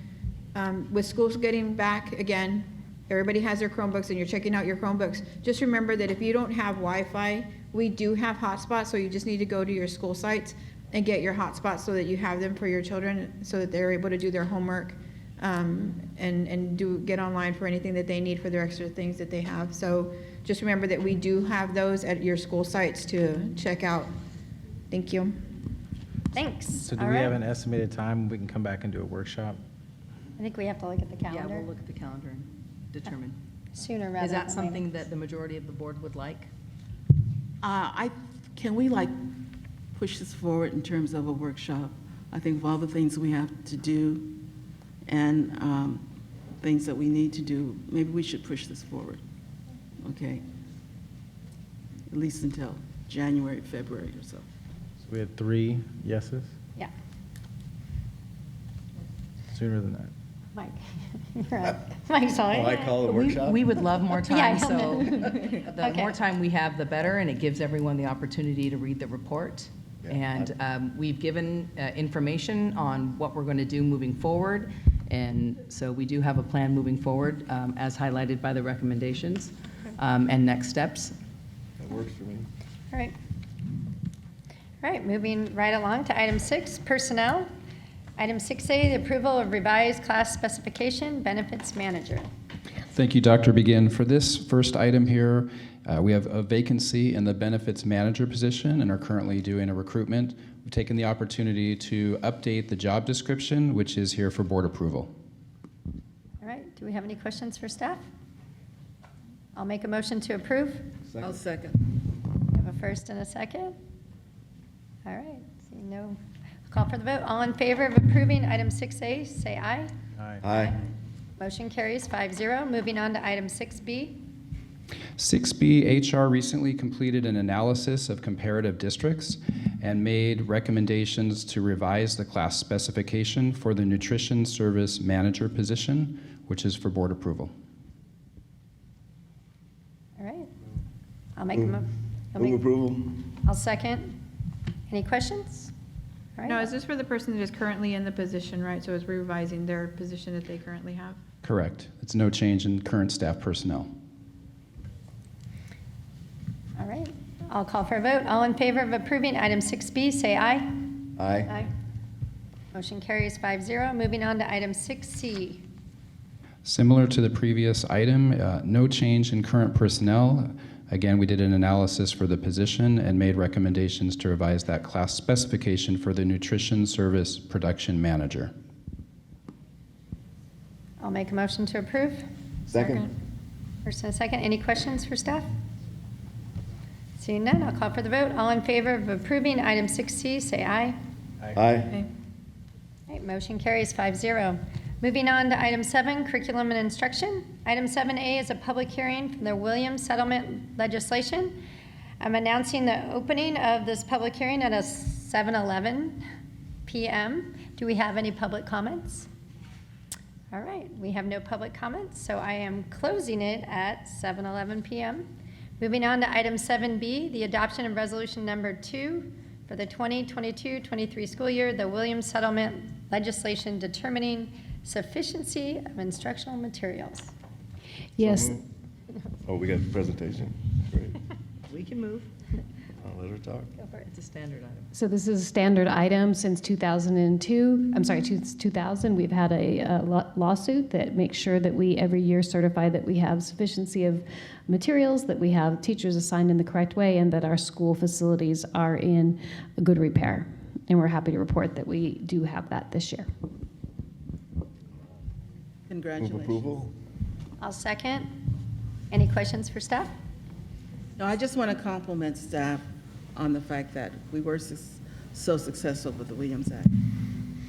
with schools getting back again, everybody has their Chromebooks and you're checking out your Chromebooks. Just remember that if you don't have Wi-Fi we do have hotspots, so you just need to go to your school sites and get your hotspots so that you have them for your children, so that they're able to do their homework, and get online for anything that they need for their extra things that they have. So just remember that we do have those at your school sites to check out. Thank you. Thanks. So do All we right. have an estimated time we can come back and do a workshop? I think we have to look at the Yeah, calendar we'll look at the calendar and determine. sooner rather Is than that later. something that the majority of the board would like? Can we like push this forward in terms of a workshop? I think of all the things we have to do and things that we need to do, maybe we should push this forward, okay? At least until January, February or so. So we had 3 yeses? Yeah, Sooner than that. Mike. You're up. Mike's on. Oh, I call it a workshop? We would love more Yeah, time, so the Okay. more time we have, the better, and it gives everyone the opportunity to read the report. Yeah, And we've given information on what we're going to do moving forward, and so we do have a plan moving forward, as highlighted by the recommendations, and next steps. That works for me. All right. All right, moving right along to item 6, personnel. Item 6A, the approval of revised class specification, benefits manager. Thank you, Dr. Begin. For this first item here, we have a vacancy in the benefits manager position and are currently doing a recruitment. We've taken the opportunity to update the job description, which is here for board approval. All right, do we have any questions for staff? I'll make a motion to approve. I'll second. We have a first and a second. All right, seeing no, call for the vote. All in favor of approving item 6A, say aye. Aye. Motion carries 5-0. Moving on to item 6B. 6B, HR recently completed an analysis of comparative districts and made recommendations to revise the class specification for the nutrition service manager position, which is for board approval. All right. I'll make a Move approval? I'll second. Any questions? All right. No, is this for the person that is currently in the position, right? So it's revising their position that they currently have? Correct. It's no change in current staff personnel. All right. I'll call for a vote. All in favor of approving item 6B, say aye. Aye. Motion carries 5-0. Moving on to item 6C. Similar to the previous item, no change in current personnel. Again, we did an analysis for the position and made recommendations to revise that class specification for the nutrition service production manager. I'll make a motion to approve. Second? First and a second. Any questions for staff? Seeing none, I'll call for the vote. All in favor of approving item 6C, say aye. Aye. Okay. All right, motion carries 5-0. Moving on to item 7, curriculum and instruction. Item 7A is a public hearing for the Williams settlement legislation. I'm announcing the opening of this public hearing at 7:11 p.m. Do we have any public comments? All right, we have no public comments, so I am closing it at 7:11 p.m. Moving on to item 7B, the adoption of resolution number 2 for the 2022-23 school year, the Williams settlement legislation determining sufficiency of instructional materials. Yes, Oh, we got a presentation. Great. We can move. I'll let her talk. Go for it. It's a standard item. so this is a standard item since 2002. I'm sorry, 2000. We've had a lawsuit that makes sure that we every year certify that we have sufficiency of materials, that we have teachers assigned in the correct way, and that our school facilities are in good repair. And we're happy to report that we do have that this year. Move Congratulations. approval? I'll second. Any questions for staff? No, I just want to compliment staff on the fact that we were so successful with the Williams Act.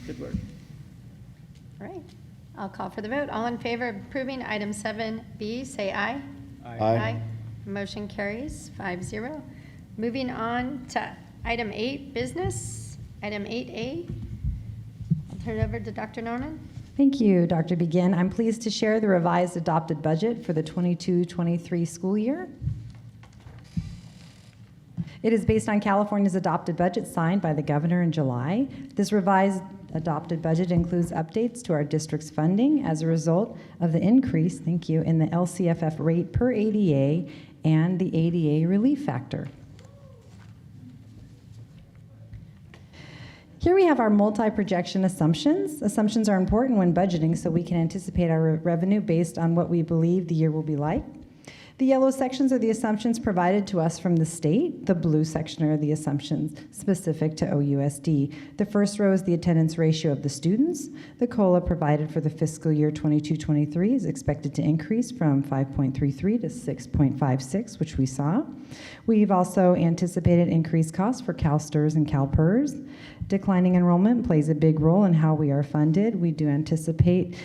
Good work. All right, I'll call for the vote. All in favor of approving item 7B, say aye. Aye. Motion carries 5-0. Moving on to item 8, business. Item 8A. I'll turn it over to Dr. Norman. Thank you, Dr. Begin. I'm pleased to share the revised adopted budget for the 22-23 school year. It is based on California's adopted budget signed by the governor in July. This revised adopted budget includes updates to our district's funding as a result of the increase, thank you, in the LCFF rate per ADA and the ADA relief factor. Here we have our multi-projection assumptions. Assumptions are important when budgeting so we can anticipate our revenue based on what we believe the year will be like. The yellow sections are the assumptions provided to us from the state. The blue section are the assumptions specific to OUSD. The first row is the attendance ratio of the students. The COLA provided for the fiscal year 22-23 is expected to increase from 5.33 to 6.56, which we saw. We've also anticipated increased costs for CalSTRS and CalPERS. Declining enrollment plays a big role in how we are funded. We do anticipate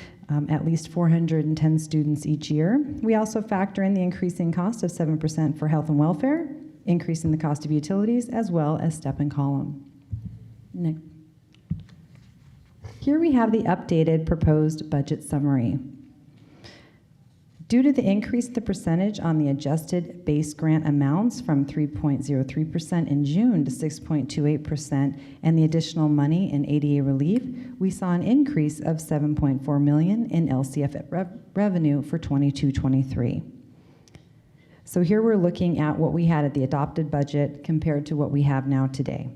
at least 410 students each year. We also factor in the increasing cost of 7% for health and welfare, increasing the cost of utilities, as well as step and column. Next. Here we have the updated proposed budget summary. Due to the increase in the percentage on the adjusted base grant amounts from 3.03% in June to 6.28% and the additional money in ADA relief, we saw an increase of $7.4 million in LCFF revenue for 22-23. So here we're looking at what we had at the adopted budget compared to what we have now today.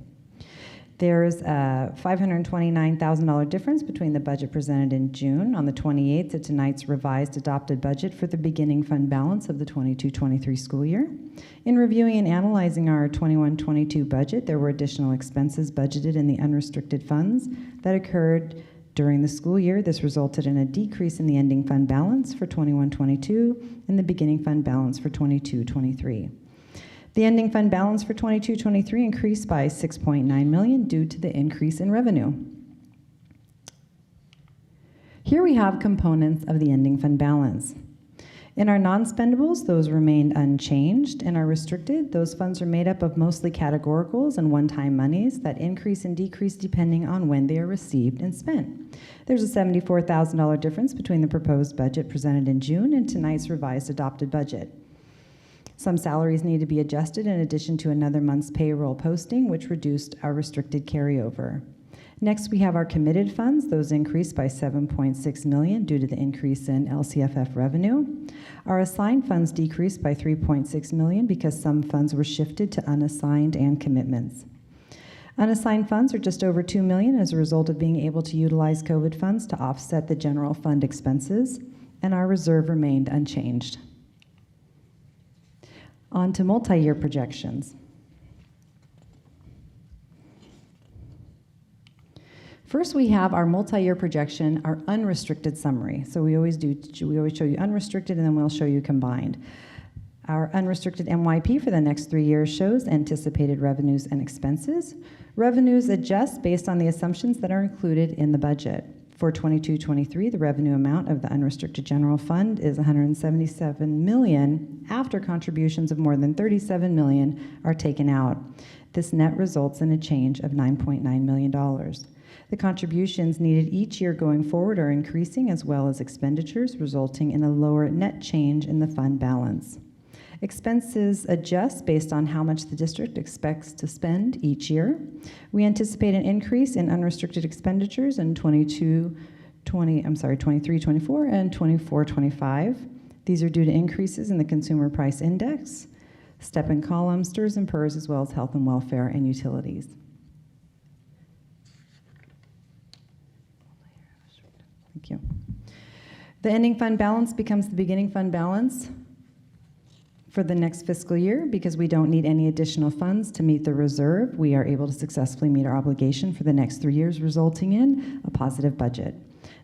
There's a $529,000 difference between the budget presented in June on the 28th to tonight's revised adopted budget for the beginning fund balance of the 22-23 school year. In reviewing and analyzing our 21-22 budget, there were additional expenses budgeted in the unrestricted funds that occurred during the school year. This resulted in a decrease in the ending fund balance for 21-22 and the beginning fund balance for 22-23. The ending fund balance for 22-23 increased by $6.9 million due to the increase in revenue. Here we have components of the ending fund balance. In our non-spendables, those remained unchanged. In our restricted, those funds are made up of mostly categoricals and one-time monies that increase and decrease depending on when they are received and spent. There's a $74,000 difference between the proposed budget presented in June and tonight's revised adopted budget. Some salaries need to be adjusted in addition to another month's payroll posting, which reduced our restricted carryover. Next, we have our committed funds. Those increased by $7.6 million due to the increase in LCFF revenue. Our assigned funds decreased by $3.6 million because some funds were shifted to unassigned and commitments. Unassigned funds are just over $2 million as a result of being able to utilize COVID funds to offset the general fund expenses, and our reserve remained unchanged. On to multi-year projections. First, we have our multi-year projection, our unrestricted summary. So we always show you unrestricted and then we'll show you combined. Our unrestricted MYP for the next 3 years shows anticipated revenues and expenses. Revenues adjust based on the assumptions that are included in the budget. For 22-23, the revenue amount of the unrestricted general fund is $177 million after contributions of more than $37 million are taken out. This net results in a change of $9.9 million. The contributions needed each year going forward are increasing as well as expenditures, resulting in a lower net change in the fund balance. Expenses adjust based on how much the district expects to spend each year. We anticipate an increase in unrestricted expenditures in 23-24 and 24-25. These are due to increases in the consumer price index, step and column, STRS and PERS, as well as health and welfare and utilities. Thank you. The ending fund balance becomes the beginning fund balance for the next fiscal year. Because we don't need any additional funds to meet the reserve, we are able to successfully meet our obligation for the next 3 years, resulting in a positive budget.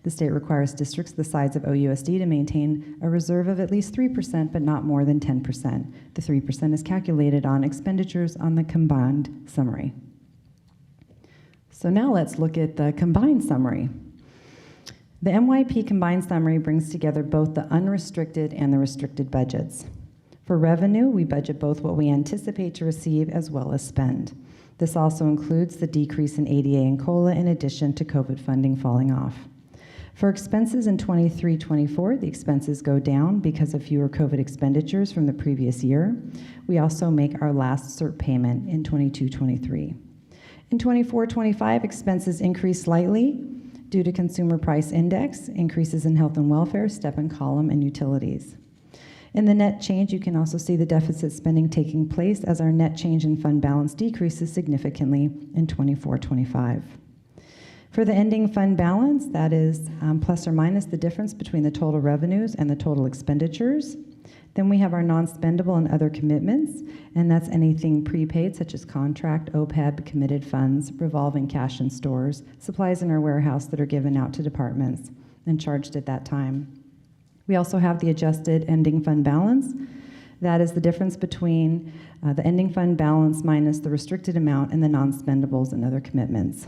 The state requires districts the size of OUSD to maintain a reserve of at least 3%, but not more than 10%. The 3% is calculated on expenditures on the combined summary. So now let's look at the combined summary. The MYP combined summary brings together both the unrestricted and the restricted budgets. For revenue, we budget both what we anticipate to receive as well as spend. This also includes the decrease in ADA and COLA in addition to COVID funding falling off. For expenses in 23-24, the expenses go down because of fewer COVID expenditures from the previous year. We also make our last CERT payment in 22-23. In 24-25, expenses increase slightly due to consumer price index, increases in health and welfare, step and column, and utilities. In the net change, you can also see the deficit spending taking place as our net change in fund balance decreases significantly in 24-25. For the ending fund balance, that is plus or minus the difference between the total revenues and the total expenditures. Then we have our non-spendable and other commitments, and that's anything prepaid such as contract, OPEB, committed funds, revolving cash in stores, supplies in our warehouse that are given out to departments and charged at that time. We also have the adjusted ending fund balance. That is the difference between the ending fund balance minus the restricted amount and the non-spendables and other commitments.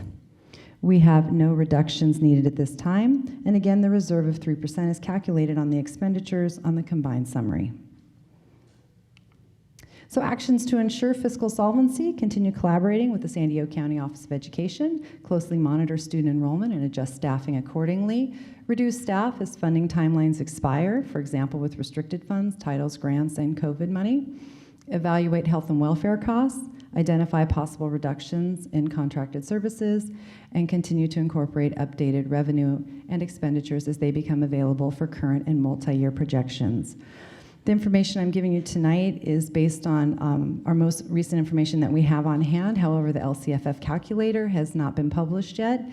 We have no reductions needed at this time, and again, the reserve of 3% is calculated on the expenditures on the combined summary. So actions to ensure fiscal solvency: continue collaborating with the San Diego County Office of Education, closely monitor student enrollment and adjust staffing accordingly, reduce staff as funding timelines expire, for example with restricted funds, titles, grants, and COVID money, evaluate health and welfare costs, identify possible reductions in contracted services, and continue to incorporate updated revenue and expenditures as they become available for current and multi-year projections. The information I'm giving you tonight is based on our most recent information that we have on hand. However, the LCFF calculator has not been published yet.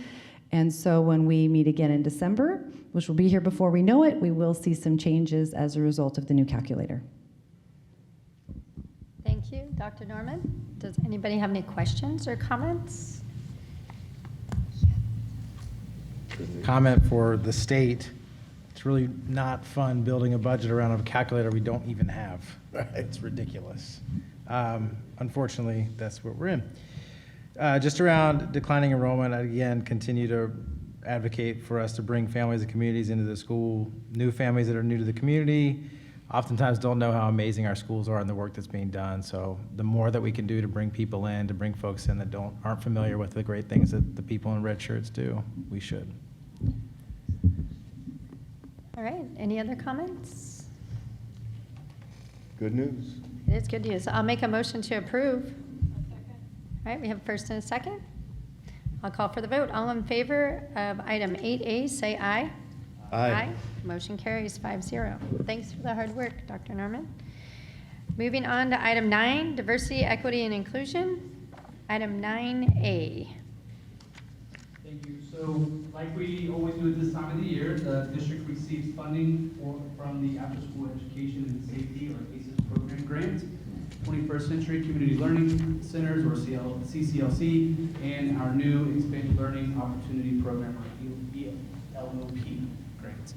And so when we meet again in December, which will be here before we know it, we will see some changes as a result of the new calculator. Thank you, Dr. Norman. Does anybody have any questions or comments? Comment for the state: it's really not fun building a budget around a calculator we don't even have. It's ridiculous. Unfortunately, that's what we're in. Just around declining enrollment, I again continue to advocate for us to bring families and communities into the school. New families that are new to the community oftentimes don't know how amazing our schools are and the work that's being done. So the more that we can do to bring people in, to bring folks in that aren't familiar with the great things that the people in red shirts do, we should. All right, any other comments? Good news. It is good news. I'll make a motion to approve. All right, we have a first and a second. I'll call for the vote. All in favor of item 8A, say aye. Aye. Motion carries 5-0. Thanks for the hard work, Dr. Norman. Moving on to item 9, diversity, equity, and inclusion. Item 9A. Thank you. So, like we always do at this time of the year, the district receives funding from the After School Education and Safety, or ACES program grant, 21st Century Community Learning Centers, or CCLC, and our new Expanded Learning Opportunity Program, or ELOP grant.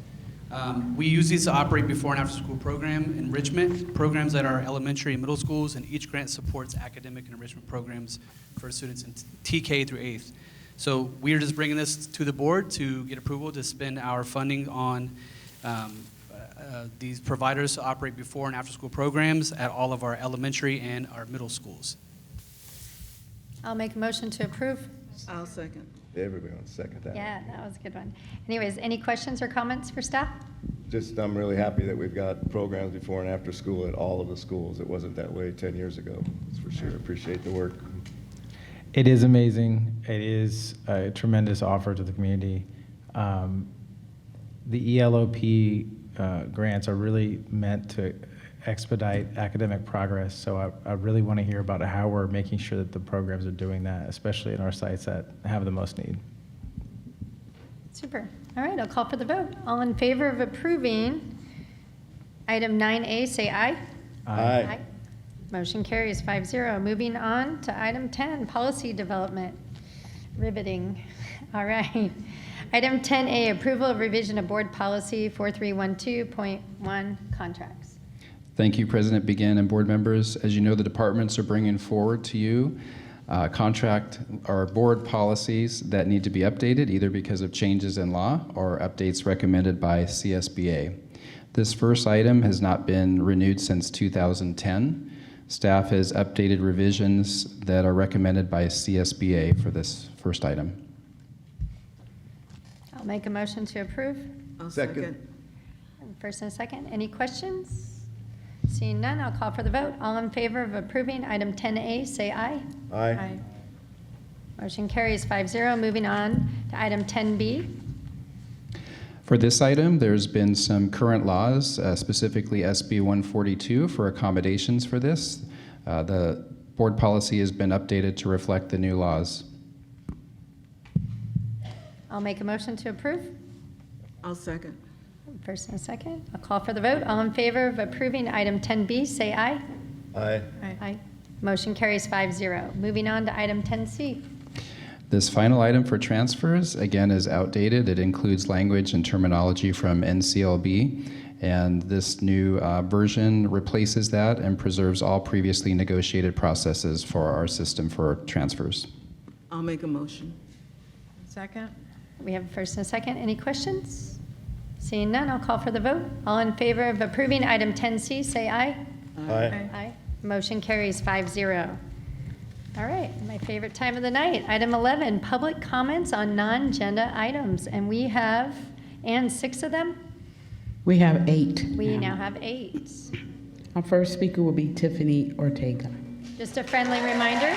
We use these to operate before and after school program enrichment programs at our elementary and middle schools, and each grant supports academic and enrichment programs for students in TK through 8th. So we are just bringing this to the board to get approval to spend our funding on these providers to operate before and after school programs at all of our elementary and our middle schools. I'll make a motion to approve. I'll second. Everybody wants to second that. Yeah, that was a good one. Anyways, any questions or comments for staff? Just, I'm really happy that we've got programs before and after school at all of the schools. It wasn't that way 10 years ago, that's for sure. Appreciate the work. It is amazing. It is a tremendous offer to the community. The ELOP grants are really meant to expedite academic progress, so I really want to hear about how we're making sure that the programs are doing that, especially in our sites that have the most need. Super. All right, I'll call for the vote. All in favor of approving item 9A, say aye. Aye. Motion carries 5-0. Moving on to item 10, policy development. Riveting. All right. Item 10A, approval of revision of board policy 4312.1, contracts. Thank you, President Begin and board members. As you know, the departments are bringing forward to you contract or board policies that need to be updated, either because of changes in law or updates recommended by CSBA. This first item has not been renewed since 2010. Staff has updated revisions that are recommended by CSBA for this first item. I'll make a motion to approve. I'll Second. First and a second. Any questions? Seeing none, I'll call for the vote. All in favor of approving item 10A, say aye. Aye. Motion carries 5-0. Moving on to item 10B. For this item, there's been some current laws, specifically SB 142 for accommodations for this. The board policy has been updated to reflect the new laws. I'll make a motion to approve. I'll second. First and a second. I'll call for the vote. All in favor of approving item 10B, say aye. Aye. Aye. Motion carries 5-0. Moving on to item 10C. This final item for transfers, again, is outdated. It includes language and terminology from NCLB, and this new version replaces that and preserves all previously negotiated processes for our system for transfers. I'll make a motion. Second? We have a first and a second. Any questions? Seeing none, I'll call for the vote. All in favor of approving item 10C, say aye. Aye. Aye. Motion carries 5-0. All right, my favorite time of the night. Item 11, public comments on non-agenda items. And we have, and 6 of them? We have 8. We now have 8. Our first speaker will be Tiffany Ortega. Just a friendly reminder.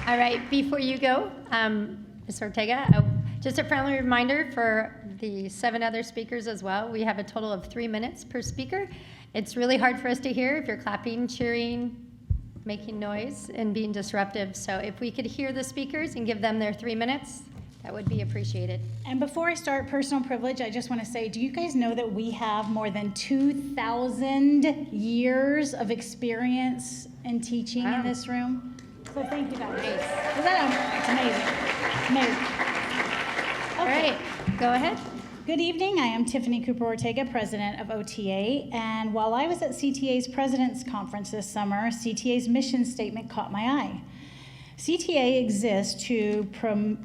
All right, before you go, Ms. Ortega, just a friendly reminder for the 7 other speakers as well. We have a total of 3 minutes per speaker. It's really hard for us to hear if you're clapping, cheering, making noise, and being disruptive. So if we could hear the speakers and give them their 3 minutes, that would be appreciated. And before I start personal privilege, I just want to say, do you guys know that we have more than 2,000 years of experience in teaching in this room? So thank you guys. Is that it's amazing. All right, go ahead. Good evening. I am Tiffany Cooper Ortega, president of OTA. And while I was at CTA's President's Conference this summer, CTA's mission statement caught my eye. CTA exists to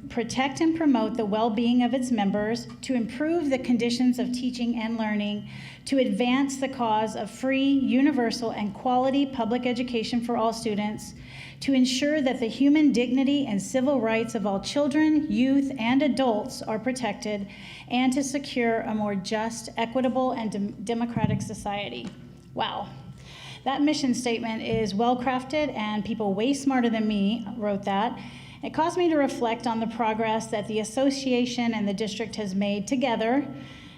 protect and promote the well-being of its members, to improve the conditions of teaching and learning, to advance the cause of free, universal, and quality public education for all students, to ensure that the human dignity and civil rights of all children, youth, and adults are protected, and to secure a more just, equitable, and democratic society. Wow. That mission statement is well crafted, and people way smarter than me wrote that. It caused me to reflect on the progress that the association and the district has made together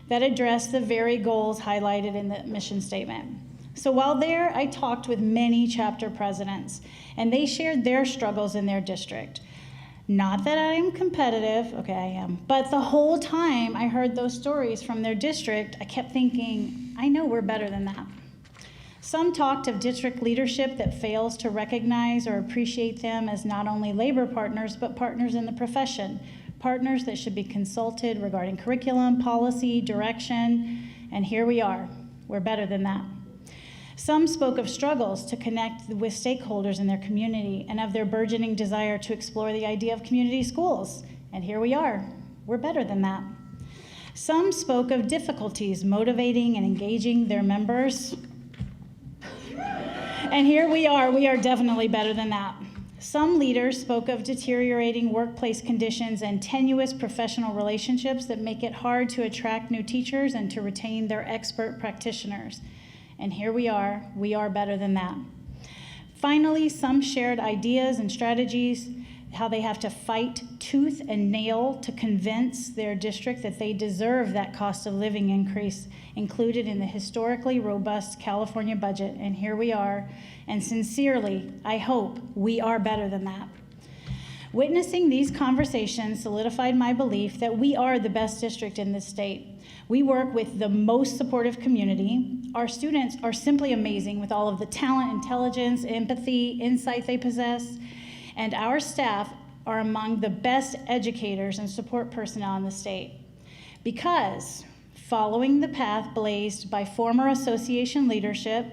that address the very goals highlighted in the mission statement. So while there, I talked with many chapter presidents, and they shared their struggles in their district. Not that I'm competitive, okay, I am, but the whole time I heard those stories from their district, I kept thinking, I know we're better than that. Some talked of district leadership that fails to recognize or appreciate them as not only labor partners, but partners in the profession, partners that should be consulted regarding curriculum, policy, direction, and here we are. We're better than that. Some spoke of struggles to connect with stakeholders in their community and of their burgeoning desire to explore the idea of community schools, and here we are. We're better than that. Some spoke of difficulties motivating and engaging their members, and here we are definitely better than that. Some leaders spoke of deteriorating workplace conditions and tenuous professional relationships that make it hard to attract new teachers and to retain their expert practitioners. And here we are better than that. Finally, some shared ideas and strategies, how they have to fight tooth and nail to convince their district that they deserve that cost of living increase included in the historically robust California budget. And here we are, and sincerely, I hope we are better than that. Witnessing these conversations solidified my belief that we are the best district in this state. We work with the most supportive community. Our students are simply amazing with all of the talent, intelligence, empathy, insight they possess. And our staff are among the best educators and support personnel in the state. Because following the path blazed by former association leadership,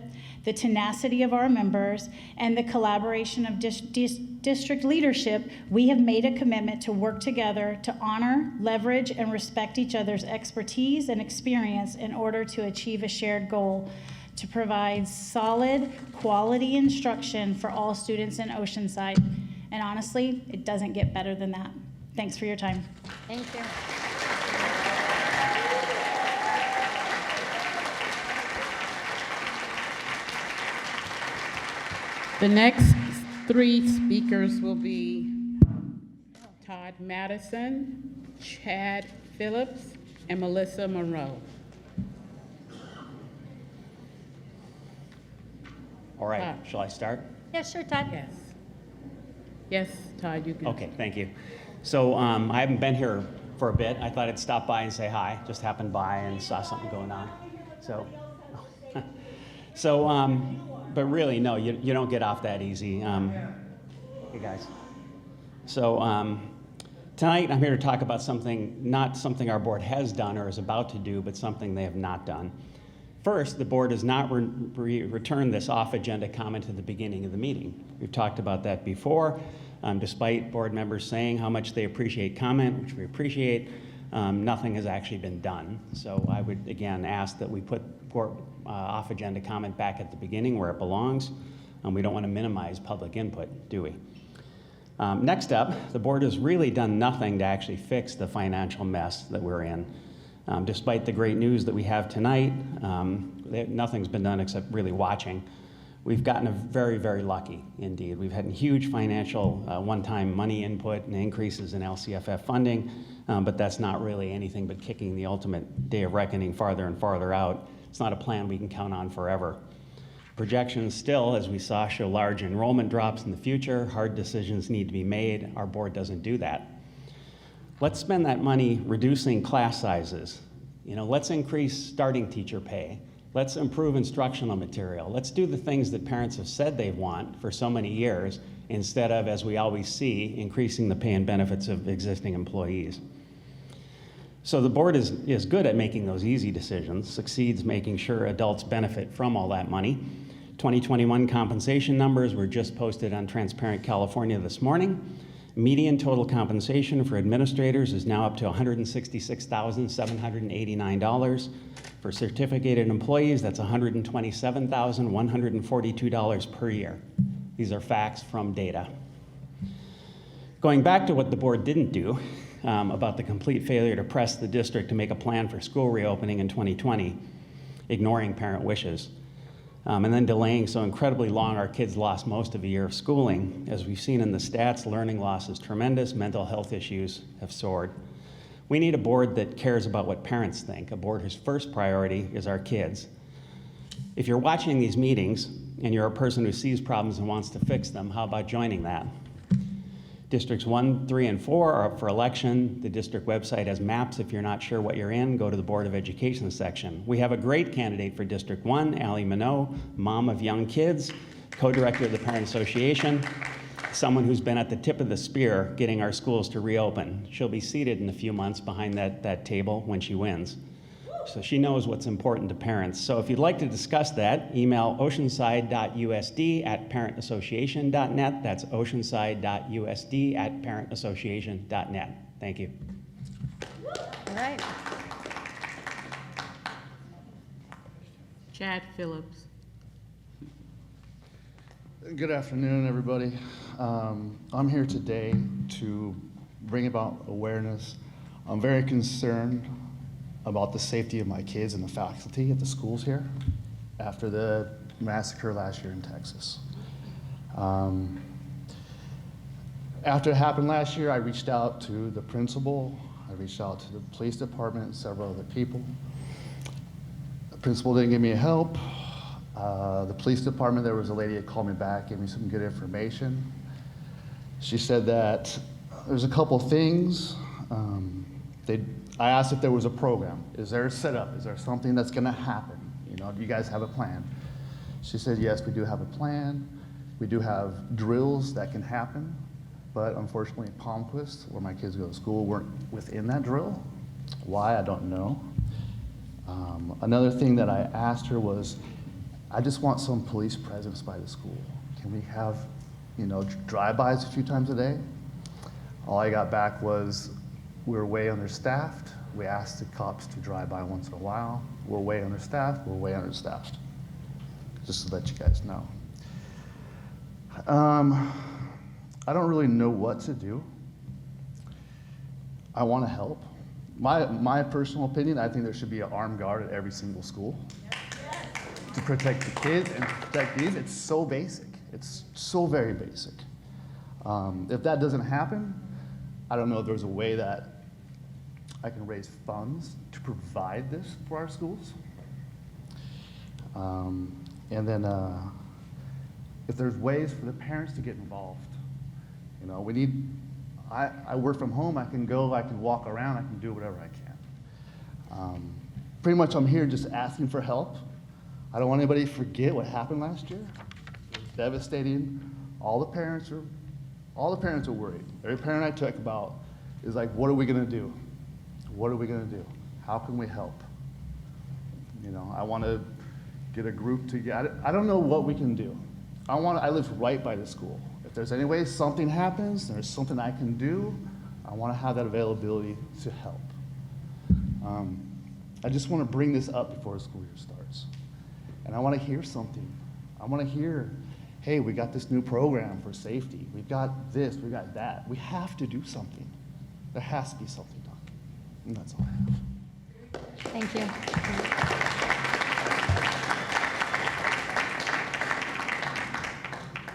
the tenacity of our members, and the collaboration of district leadership, we have made a commitment to work together to honor, leverage, and respect each other's expertise and experience in order to achieve a shared goal, to provide solid, quality instruction for all students in Oceanside. And honestly, it doesn't get better than that. Thanks for your time. Thank you. The next 3 speakers will be Todd Madison, Chad Phillips, and Melissa Monroe. All right, shall I start? Yeah, sure, Todd. Yes. Yes, Todd, you can. Okay, thank you. So I haven't been here for a bit. I thought I'd stop by and say hi. Just happened by and saw something going on. But really, no, you don't get off that easy. Hey, guys. So tonight I'm here to talk about something, not something our board has done or is about to do, but something they have not done. First, the board has not returned this off-agenda comment at the beginning of the meeting. We've talked about that before. Despite board members saying how much they appreciate comment, which we appreciate, nothing has actually been done. So I would, again, ask that we put off-agenda comment back at the beginning where it belongs. We don't want to minimize public input, do we? Next up, the board has really done nothing to actually fix the financial mess that we're in. Despite the great news that we have tonight, nothing's been done except really watching. We've gotten very, very lucky indeed. We've had huge financial one-time money input and increases in LCFF funding, but that's not really anything but kicking the ultimate day of reckoning farther and farther out. It's not a plan we can count on forever. Projections still, as we saw, show large enrollment drops in the future. Hard decisions need to be made. Our board doesn't do that. Let's spend that money reducing class sizes. Let's increase starting teacher pay. Let's improve instructional material. Let's do the things that parents have said they want for so many years, instead of, as we always see, increasing the pay and benefits of existing employees. So the board is good at making those easy decisions, succeeds making sure adults benefit from all that money. 2021 compensation numbers were just posted on Transparent California this morning. Median total compensation for administrators is now up to $166,789. For certificated employees, that's $127,142 per year. These are facts from data. Going back to what the board didn't do about the complete failure to press the district to make a plan for school reopening in 2020, ignoring parent wishes. And then delaying so incredibly long our kids lost most of a year of schooling. As we've seen in the stats, learning loss is tremendous, mental health issues have soared. We need a board that cares about what parents think, a board whose first priority is our kids. If you're watching these meetings and you're a person who sees problems and wants to fix them, how about joining that? Districts 1, 3, and 4 are up for election. The district website has maps. If you're not sure what you're in, go to the Board of Education section. We have a great candidate for District 1, Allie Minot, mom of young kids, co-director of the Parent Association, someone who's been at the tip of the spear getting our schools to reopen. She'll be seated in a few months behind that table when she wins. So she knows what's important to parents. So if you'd like to discuss that, email oceanside.usd@parentassociation.net. That's oceanside.usd@parentassociation.net. Thank you. All right. Chad Phillips. Good afternoon, everybody. I'm here today to bring about awareness. I'm very concerned about the safety of my kids and the faculty at the schools here after the massacre last year in Texas. After it happened last year, I reached out to the principal, I reached out to the police department, several other people. The principal didn't give me help. The police department, there was a lady that called me back, gave me some good information. She said that there's a couple things. I asked if there was a program. Is there a setup? Is there something that's gonna happen? Do you guys have a plan? She said, yes, we do have a plan. We do have drills that can happen, but unfortunately Palmquist, where my kids go to school, weren't within that drill. Why, I don't know. Another thing that I asked her was, I just want some police presence by the school. Can we have, drive-bys a few times a day? All I got back was, we're way understaffed. We asked the cops to drive by once in a while. We're way understaffed. We're way understaffed. Just to let you guys know. I don't really know what to do. I want to help. My personal opinion, I think there should be an armed guard at every single school to protect the kids and protect these. It's so basic. It's so very basic. If that doesn't happen, I don't know if there's a way that I can raise funds to provide this for our schools. And then if there's ways for the parents to get involved. You know, we need, I work from home, I can go, I can walk around, I can do whatever I can. Pretty much I'm here just asking for help. I don't want anybody to forget what happened last year. It was devastating. All the parents are worried. Every parent I talk about is like, what are we gonna do? What are we gonna do? How can we help? You know, I wanna get a group together. I don't know what we can do. I live right by the school. If there's any way something happens, there's something I can do, I wanna have that availability to help. I just wanna bring this up before the school year starts. And I wanna hear something. I wanna hear, hey, we got this new program for safety. We've got this, we got that. We have to do something. There has to be something done. And that's all I have. Thank you.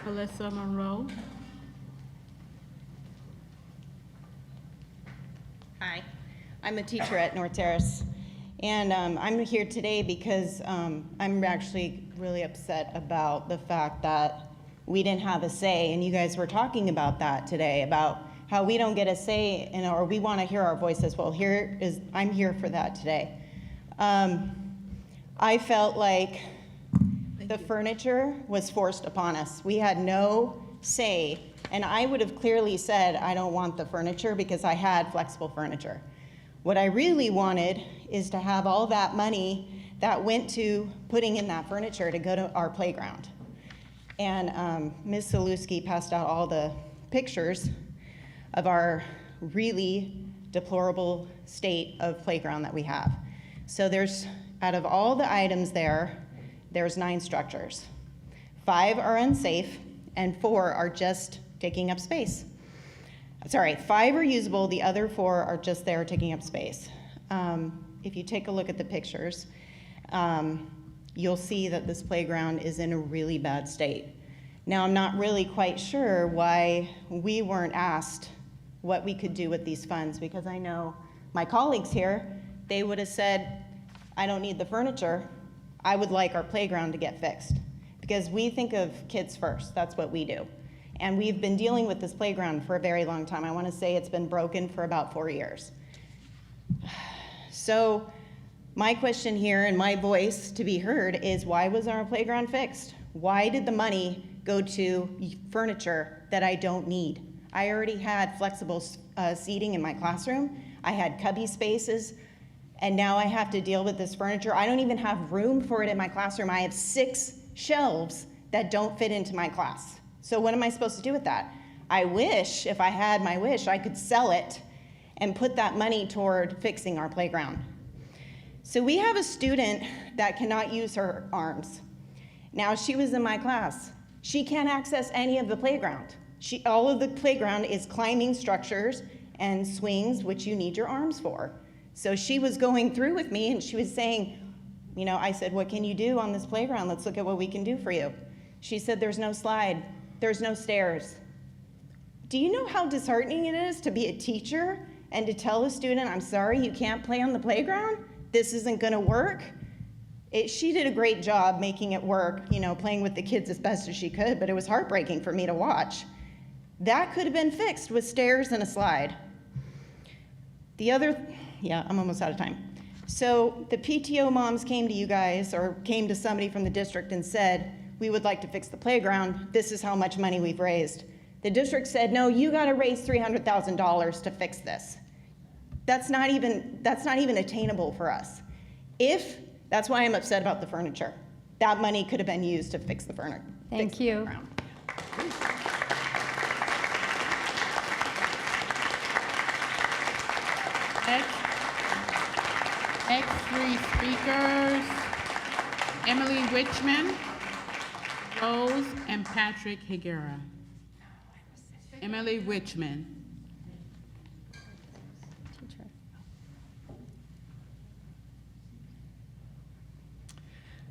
Alyssa Monroe. Hi, I'm a teacher at North Terrace, and I'm here today because I'm actually really upset about the fact that we didn't have a say, and you guys were talking about that today, about how we don't get a say, or we want to hear our voices. Well, I'm here for that today. I felt like the furniture was forced upon us. We had no say, and I would have clearly said, I don't want the furniture because I had flexible furniture. What I really wanted is to have all that money that went to putting in that furniture to go to our playground. And Ms. Saluski passed out all the pictures of our really deplorable state of playground that we have. So out of all the items there's 9 structures. 5 are unsafe, and 4 are just taking up space. Sorry, 5 are usable, the other 4 are just there taking up space. If you take a look at the pictures, you'll see that this playground is in a really bad state. Now, I'm not really quite sure why we weren't asked what we could do with these funds, because I know my colleagues here, they would have said, I don't need the furniture, I would like our playground to get fixed. Because we think of kids first, that's what we do. And we've been dealing with this playground for a very long time. I want to say it's been broken for about 4 years. So my question here and my voice to be heard is, why was our playground fixed? Why did the money go to furniture that I don't need? I already had flexible seating in my classroom. I had cubby spaces, and now I have to deal with this furniture. I don't even have room for it in my classroom. I have 6 shelves that don't fit into my class. So what am I supposed to do with that? I wish, if I had my wish, I could sell it and put that money toward fixing our playground. So we have a student that cannot use her arms. Now, she was in my class. She can't access any of the playground. All of the playground is climbing structures and swings, which you need your arms for. So she was going through with me, and she was saying, you know, I said, what can you do on this playground? Let's look at what we can do for you. She said, there's no slide, there's no stairs. Do you know how disheartening it is to be a teacher and to tell a student, I'm sorry, you can't play on the playground? This isn't gonna work? She did a great job making it work, you know, playing with the kids as best as she could, but it was heartbreaking for me to watch. That could have been fixed with stairs and a slide. Yeah, I'm almost out of time. So the PTO moms came to you guys, or came to somebody from the district and said, we would like to fix the playground. This is how much money we've raised. The district said, no, you gotta raise $300,000 to fix this. That's not even attainable for us. That's why I'm upset about the furniture. That money could have been used to fix the furniture. Thank you. Next 3 speakers, Emily Richmond, Rose, and Patrick Higuera. Emily Richmond.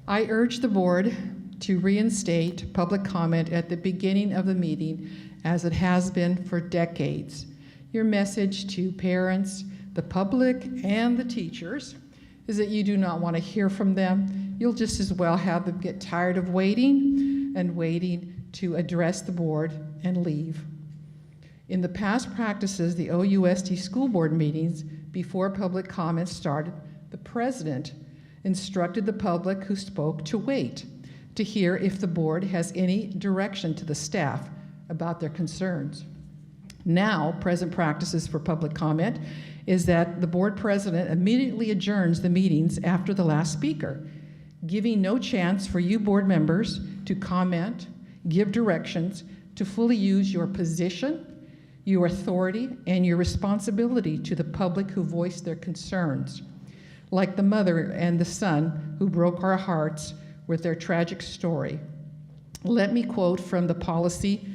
I urge the board to reinstate public comment at the beginning of the meeting, as it has been for decades. Your message to parents, the public, and the teachers is that you do not want to hear from them. You'll just as well have them get tired of waiting and waiting to address the board and leave. In the past practices, the OUSD school board meetings, before public comments started, the president instructed the public who spoke to wait to hear if the board has any direction to the staff about their concerns. Now, present practices for public comment is that the board president immediately adjourns the meetings after the last speaker, giving no chance for you board members to comment, give directions, to fully use your position, your authority, and your responsibility to the public who voiced their concerns, like the mother and the son who broke our hearts with their tragic story. Let me quote from the policy,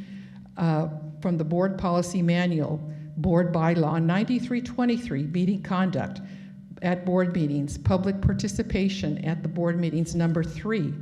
from the board policy manual, board bylaw 9323, meeting conduct at board meetings, public participation at the board meetings, number 3.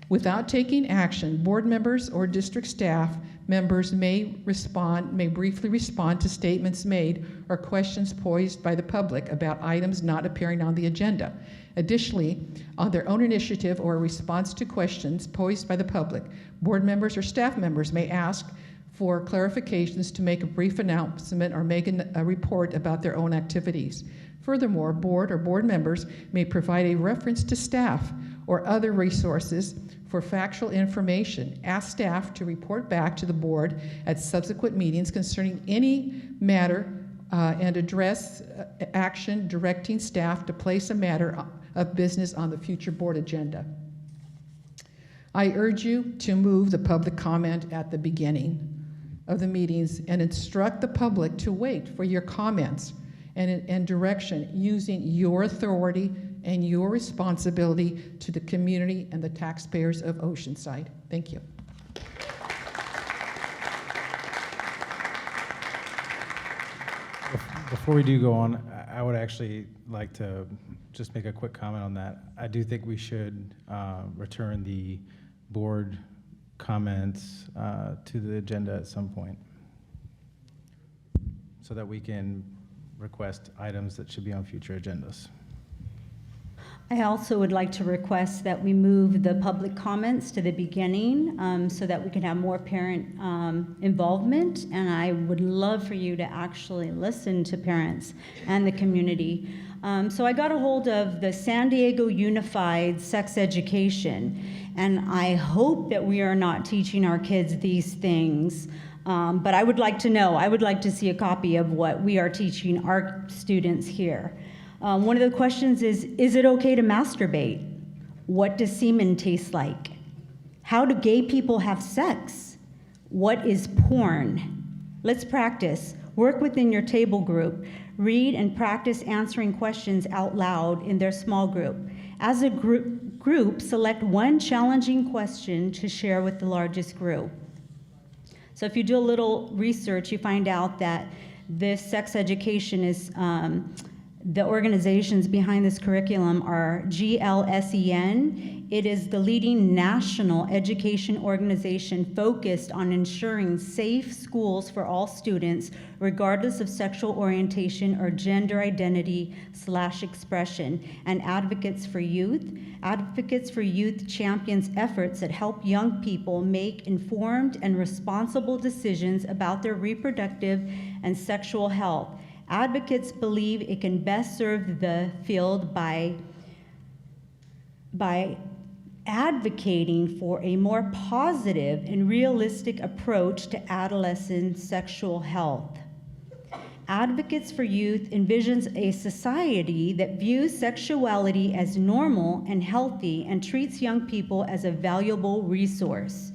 Without taking action, board members or district staff members may briefly respond to statements made or questions posed by the public about items not appearing on the agenda. Additionally, on their own initiative or response to questions posed by the public, board members or staff members may ask for clarifications to make a brief announcement or make a report about their own activities. Furthermore, board or board members may provide a reference to staff or other resources for factual information. Ask staff to report back to the board at subsequent meetings concerning any matter and address action directing staff to place a matter of business on the future board agenda. I urge you to move the public comment at the beginning of the meetings and instruct the public to wait for your comments and direction using your authority and your responsibility to the community and the taxpayers of Oceanside. Thank you. Before we do go on, I would actually like to just make a quick comment on that. I do think we should return the board comments to the agenda at some point so that we can request items that should be on future agendas. I also would like to request that we move the public comments to the beginning so that we can have more parent involvement. And I would love for you to actually listen to parents and the community. So I got a hold of the San Diego Unified Sex Education, and I hope that we are not teaching our kids these things. But I would like to know, I would like to see a copy of what we are teaching our students here. One of the questions is it okay to masturbate? What does semen taste like? How do gay people have sex? What is porn? Let's practice. Work within your table group. Read and practice answering questions out loud in their small group. As a group, select one challenging question to share with the largest group. So if you do a little research, you find out that this sex education is, the organizations behind this curriculum are GLSEN. It is the leading national education organization focused on ensuring safe schools for all students, regardless of sexual orientation or gender identity/expression, and Advocates for Youth. Advocates for Youth champions efforts that help young people make informed and responsible decisions about their reproductive and sexual health. Advocates believe it can best serve the field by advocating for a more positive and realistic approach to adolescent sexual health. Advocates for Youth envisions a society that views sexuality as normal and healthy and treats young people as a valuable resource.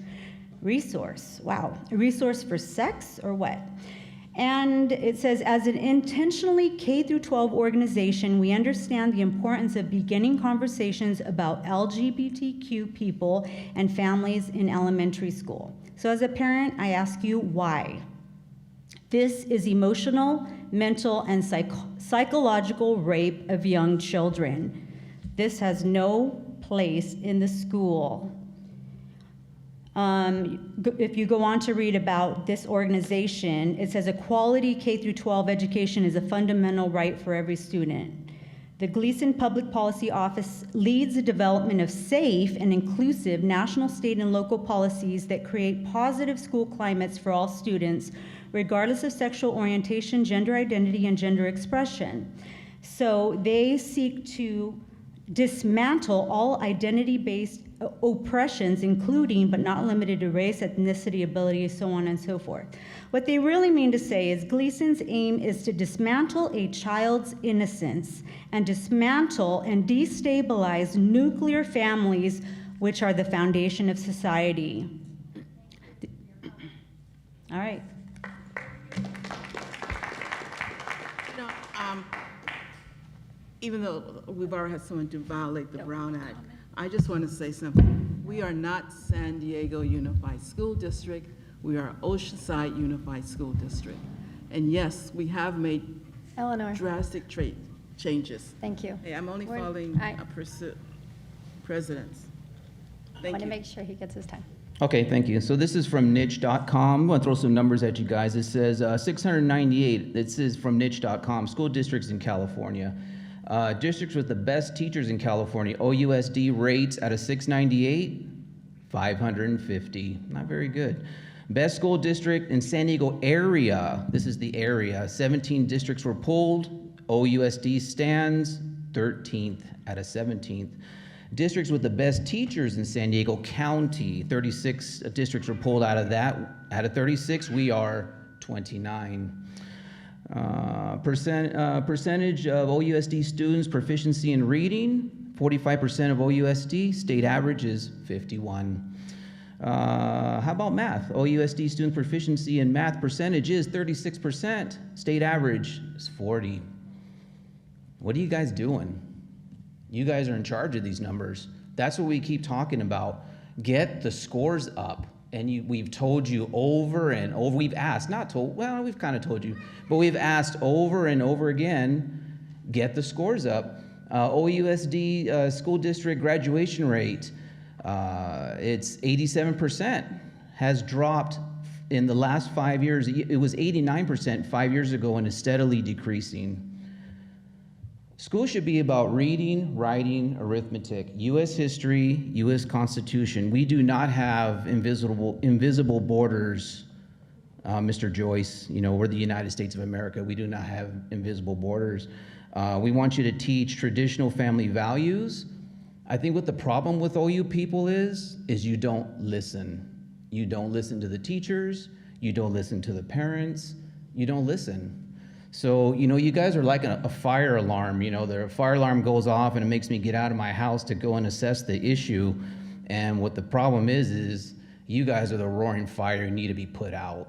Wow. A resource for sex or what? And it says, as an intentionally K-12 organization, we understand the importance of beginning conversations about LGBTQ people and families in elementary school. So as a parent, I ask you why. This is emotional, mental, and psychological rape of young children. This has no place in the school. If you go on to read about this organization, it says a quality K-12 education is a fundamental right for every student. The Gleason Public Policy Office leads the development of safe and inclusive national, state, and local policies that create positive school climates for all students, regardless of sexual orientation, gender identity, and gender expression. So they seek to dismantle all identity-based oppressions, including but not limited to race, ethnicity, ability, so on and so forth. What they really mean to say is Gleason's aim is to dismantle a child's innocence and dismantle and destabilize nuclear families, which are the foundation of society. All right. Even though we've already had someone to violate the Brown Act, I just want to say something. We are not San Diego Unified School District. We are Oceanside Unified School District. And yes, we have made drastic changes. Thank you. Hey, I'm only following precedents. I Thank want to you. make sure he gets his time. Okay, thank you. So this is from niche.com. I'm going to throw some numbers at you guys. It says 698. This is from niche.com. School districts in California. Districts with the best teachers in California. OUSD rates out of 698, 550. Not very good. Best school district in San Diego area. This is the area. 17 districts were pulled. OUSD stands 13th out of 17th. Districts with the best teachers in San Diego County. 36 districts were pulled out of that. Out of 36, we are 29. Percentage of OUSD students proficiency in reading, 45% of OUSD. State average is 51. How about math? OUSD student proficiency in math percentage is 36%. State average is 40. What are you guys doing? You guys are in charge of these numbers. That's what we keep talking about. Get the scores up. And we've told you over and over, we've asked, not told, well, we've kind of told you, but we've asked over and over again, get the scores up. OUSD school district graduation rate, it's 87%, has dropped in the last 5 years. It was 89% 5 years ago and is steadily decreasing. School should be about reading, writing, arithmetic, U.S. history, U.S. Constitution. We do not have invisible borders, Mr. Joyce. You know, we're the United States of America. We do not have invisible borders. We want you to teach traditional family values. I think what the problem with OU people is you don't listen. You don't listen to the teachers. You don't listen to the parents. You don't listen. So, you know, you guys are like a fire alarm. You know, the fire alarm goes off and it makes me get out of my house to go and assess the issue. And what the problem is you guys are the roaring fire you need to be put out.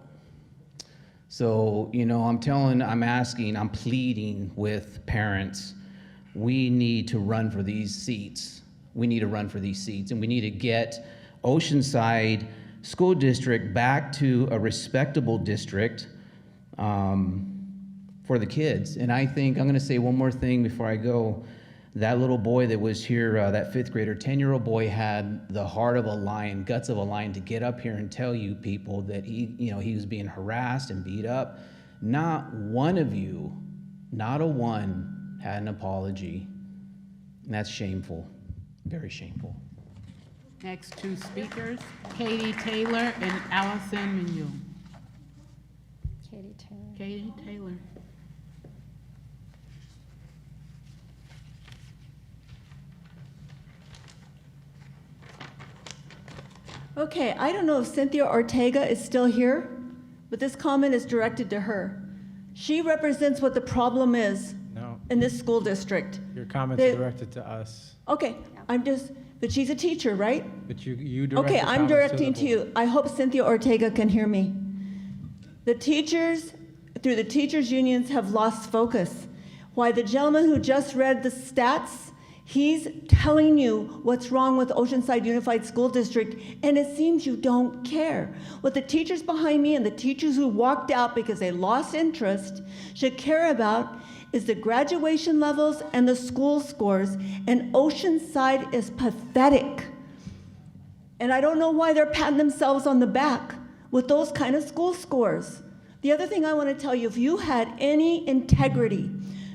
So, you know, I'm pleading with parents. We need to run for these seats. We need to run for these seats. And we need to get Oceanside School District back to a respectable district. For the kids. And I think, I'm gonna say one more thing before I go. That little boy that was here, that 5th grader, 10-year-old boy had the heart of a lion, guts of a lion to get up here and tell you people that he was being harassed and beat up. Not one of you, not a one, had an apology. And that's shameful, very shameful. Next two speakers, Katie Taylor and Allison Mignon. Katie Taylor. Katie Taylor. Okay, I don't know if Cynthia Ortega is still here, but this comment is directed to her. She represents what the problem is in this school district. Your comment's directed to us. Okay, but she's a teacher, right? But you direct Okay, your I'm comments directing the to you. board. I hope Cynthia Ortega can hear me. The teachers, through the teachers' unions, have lost focus. Why, the gentleman who just read the stats, he's telling you what's wrong with Oceanside Unified School District, and it seems you don't care. What the teachers behind me and the teachers who walked out because they lost interest should care about is the graduation levels and the school scores, and Oceanside is pathetic. And I don't know why they're patting themselves on the back with those kind of school scores. The other thing I want to tell you, if you had any integrity,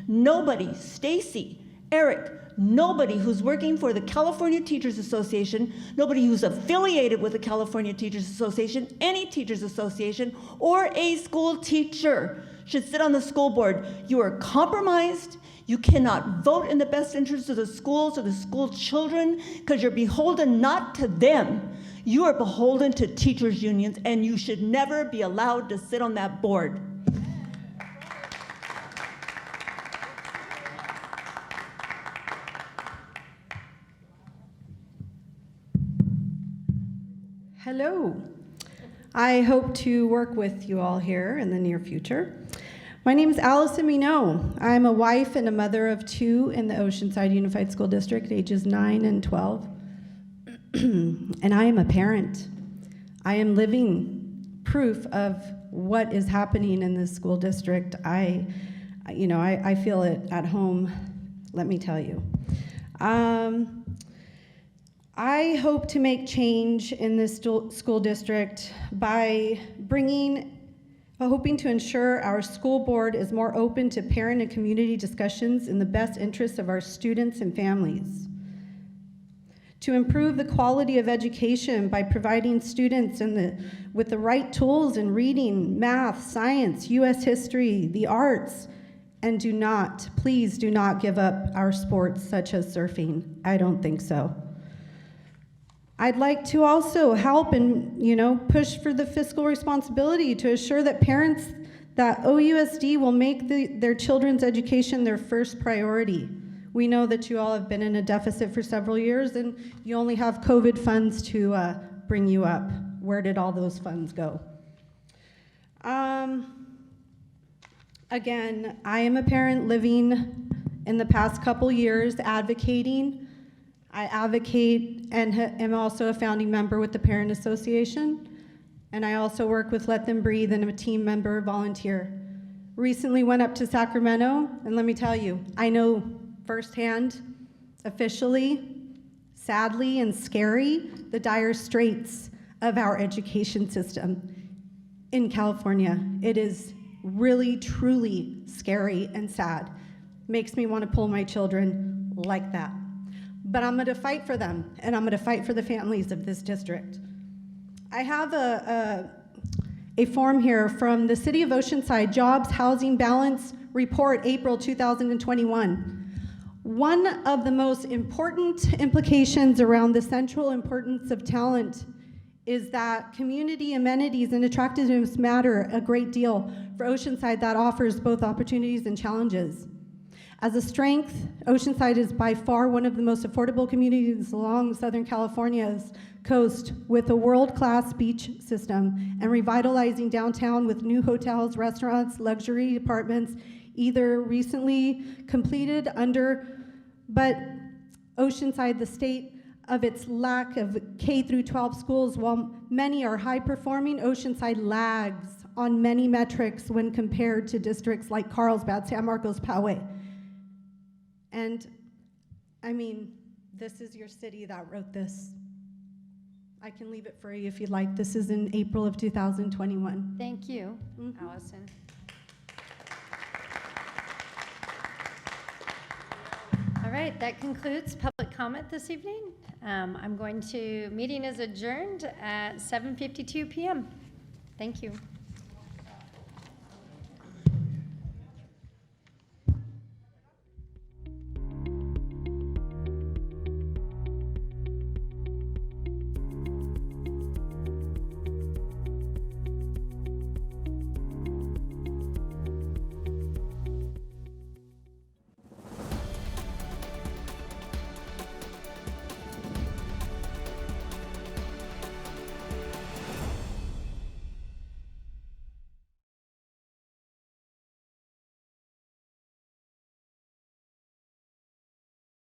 nobody, Stacy, Eric, nobody who's working for the California Teachers Association, nobody who's affiliated with the California Teachers Association, any teachers association, or a school teacher should sit on the school board. You are compromised. You cannot vote in the best interest of the schools or the school children because you're beholden not to them. You are beholden to teachers' unions, and you should never be allowed to sit on that board. Hello. I hope to work with you all here in the near future. My name is Allison Minot. I'm a wife and a mother of 2 in the Oceanside Unified School District, ages 9 and 12. And I am a parent. I am living proof of what is happening in this school district. I feel it at home, let me tell you. I hope to make change in this school district by hoping to ensure our school board is more open to parent and community discussions in the best interests of our students and families. To improve the quality of education by providing students with the right tools in reading, math, science, U.S. history, the arts, and please do not give up our sports such as surfing. I don't think so. I'd like to also help and push for the fiscal responsibility to assure that parents that OUSD will make their children's education their first priority. We know that you all have been in a deficit for several years and you only have COVID funds to bring you up. Where did all those funds go? Again, I am a parent living in the past couple years advocating. I advocate and am also a founding member with the Parent Association, and I also work with Let Them Breathe and I'm a team member volunteer. Recently went up to Sacramento, and let me tell you, I know firsthand, officially, sadly and scary, the dire straits of our education system in California. It is really, truly scary and sad. Makes me want to pull my children like that. But I'm going to fight for them, and I'm going to fight for the families of this district. I have a form here from the City of Oceanside Jobs Housing Balance Report, April 2021. One of the most important implications around the central importance of talent is that community amenities and attractiveness matter a great deal for Oceanside that offers both opportunities and challenges. As a strength, Oceanside is by far one of the most affordable communities along Southern California's coast, with a world-class beach system and revitalizing downtown with new hotels, restaurants, luxury apartments, either recently completed but Oceanside, the state of its lack of K-12 schools, while many are high-performing, Oceanside lags on many metrics when compared to districts like Carlsbad, San Marcos, Poway. And, this is your city that wrote this. I can leave it for you if you'd like. This is in April of 2021. Thank you, Allison. All right, that concludes public comment this evening. Meeting is adjourned at 7:52 p.m. Thank you.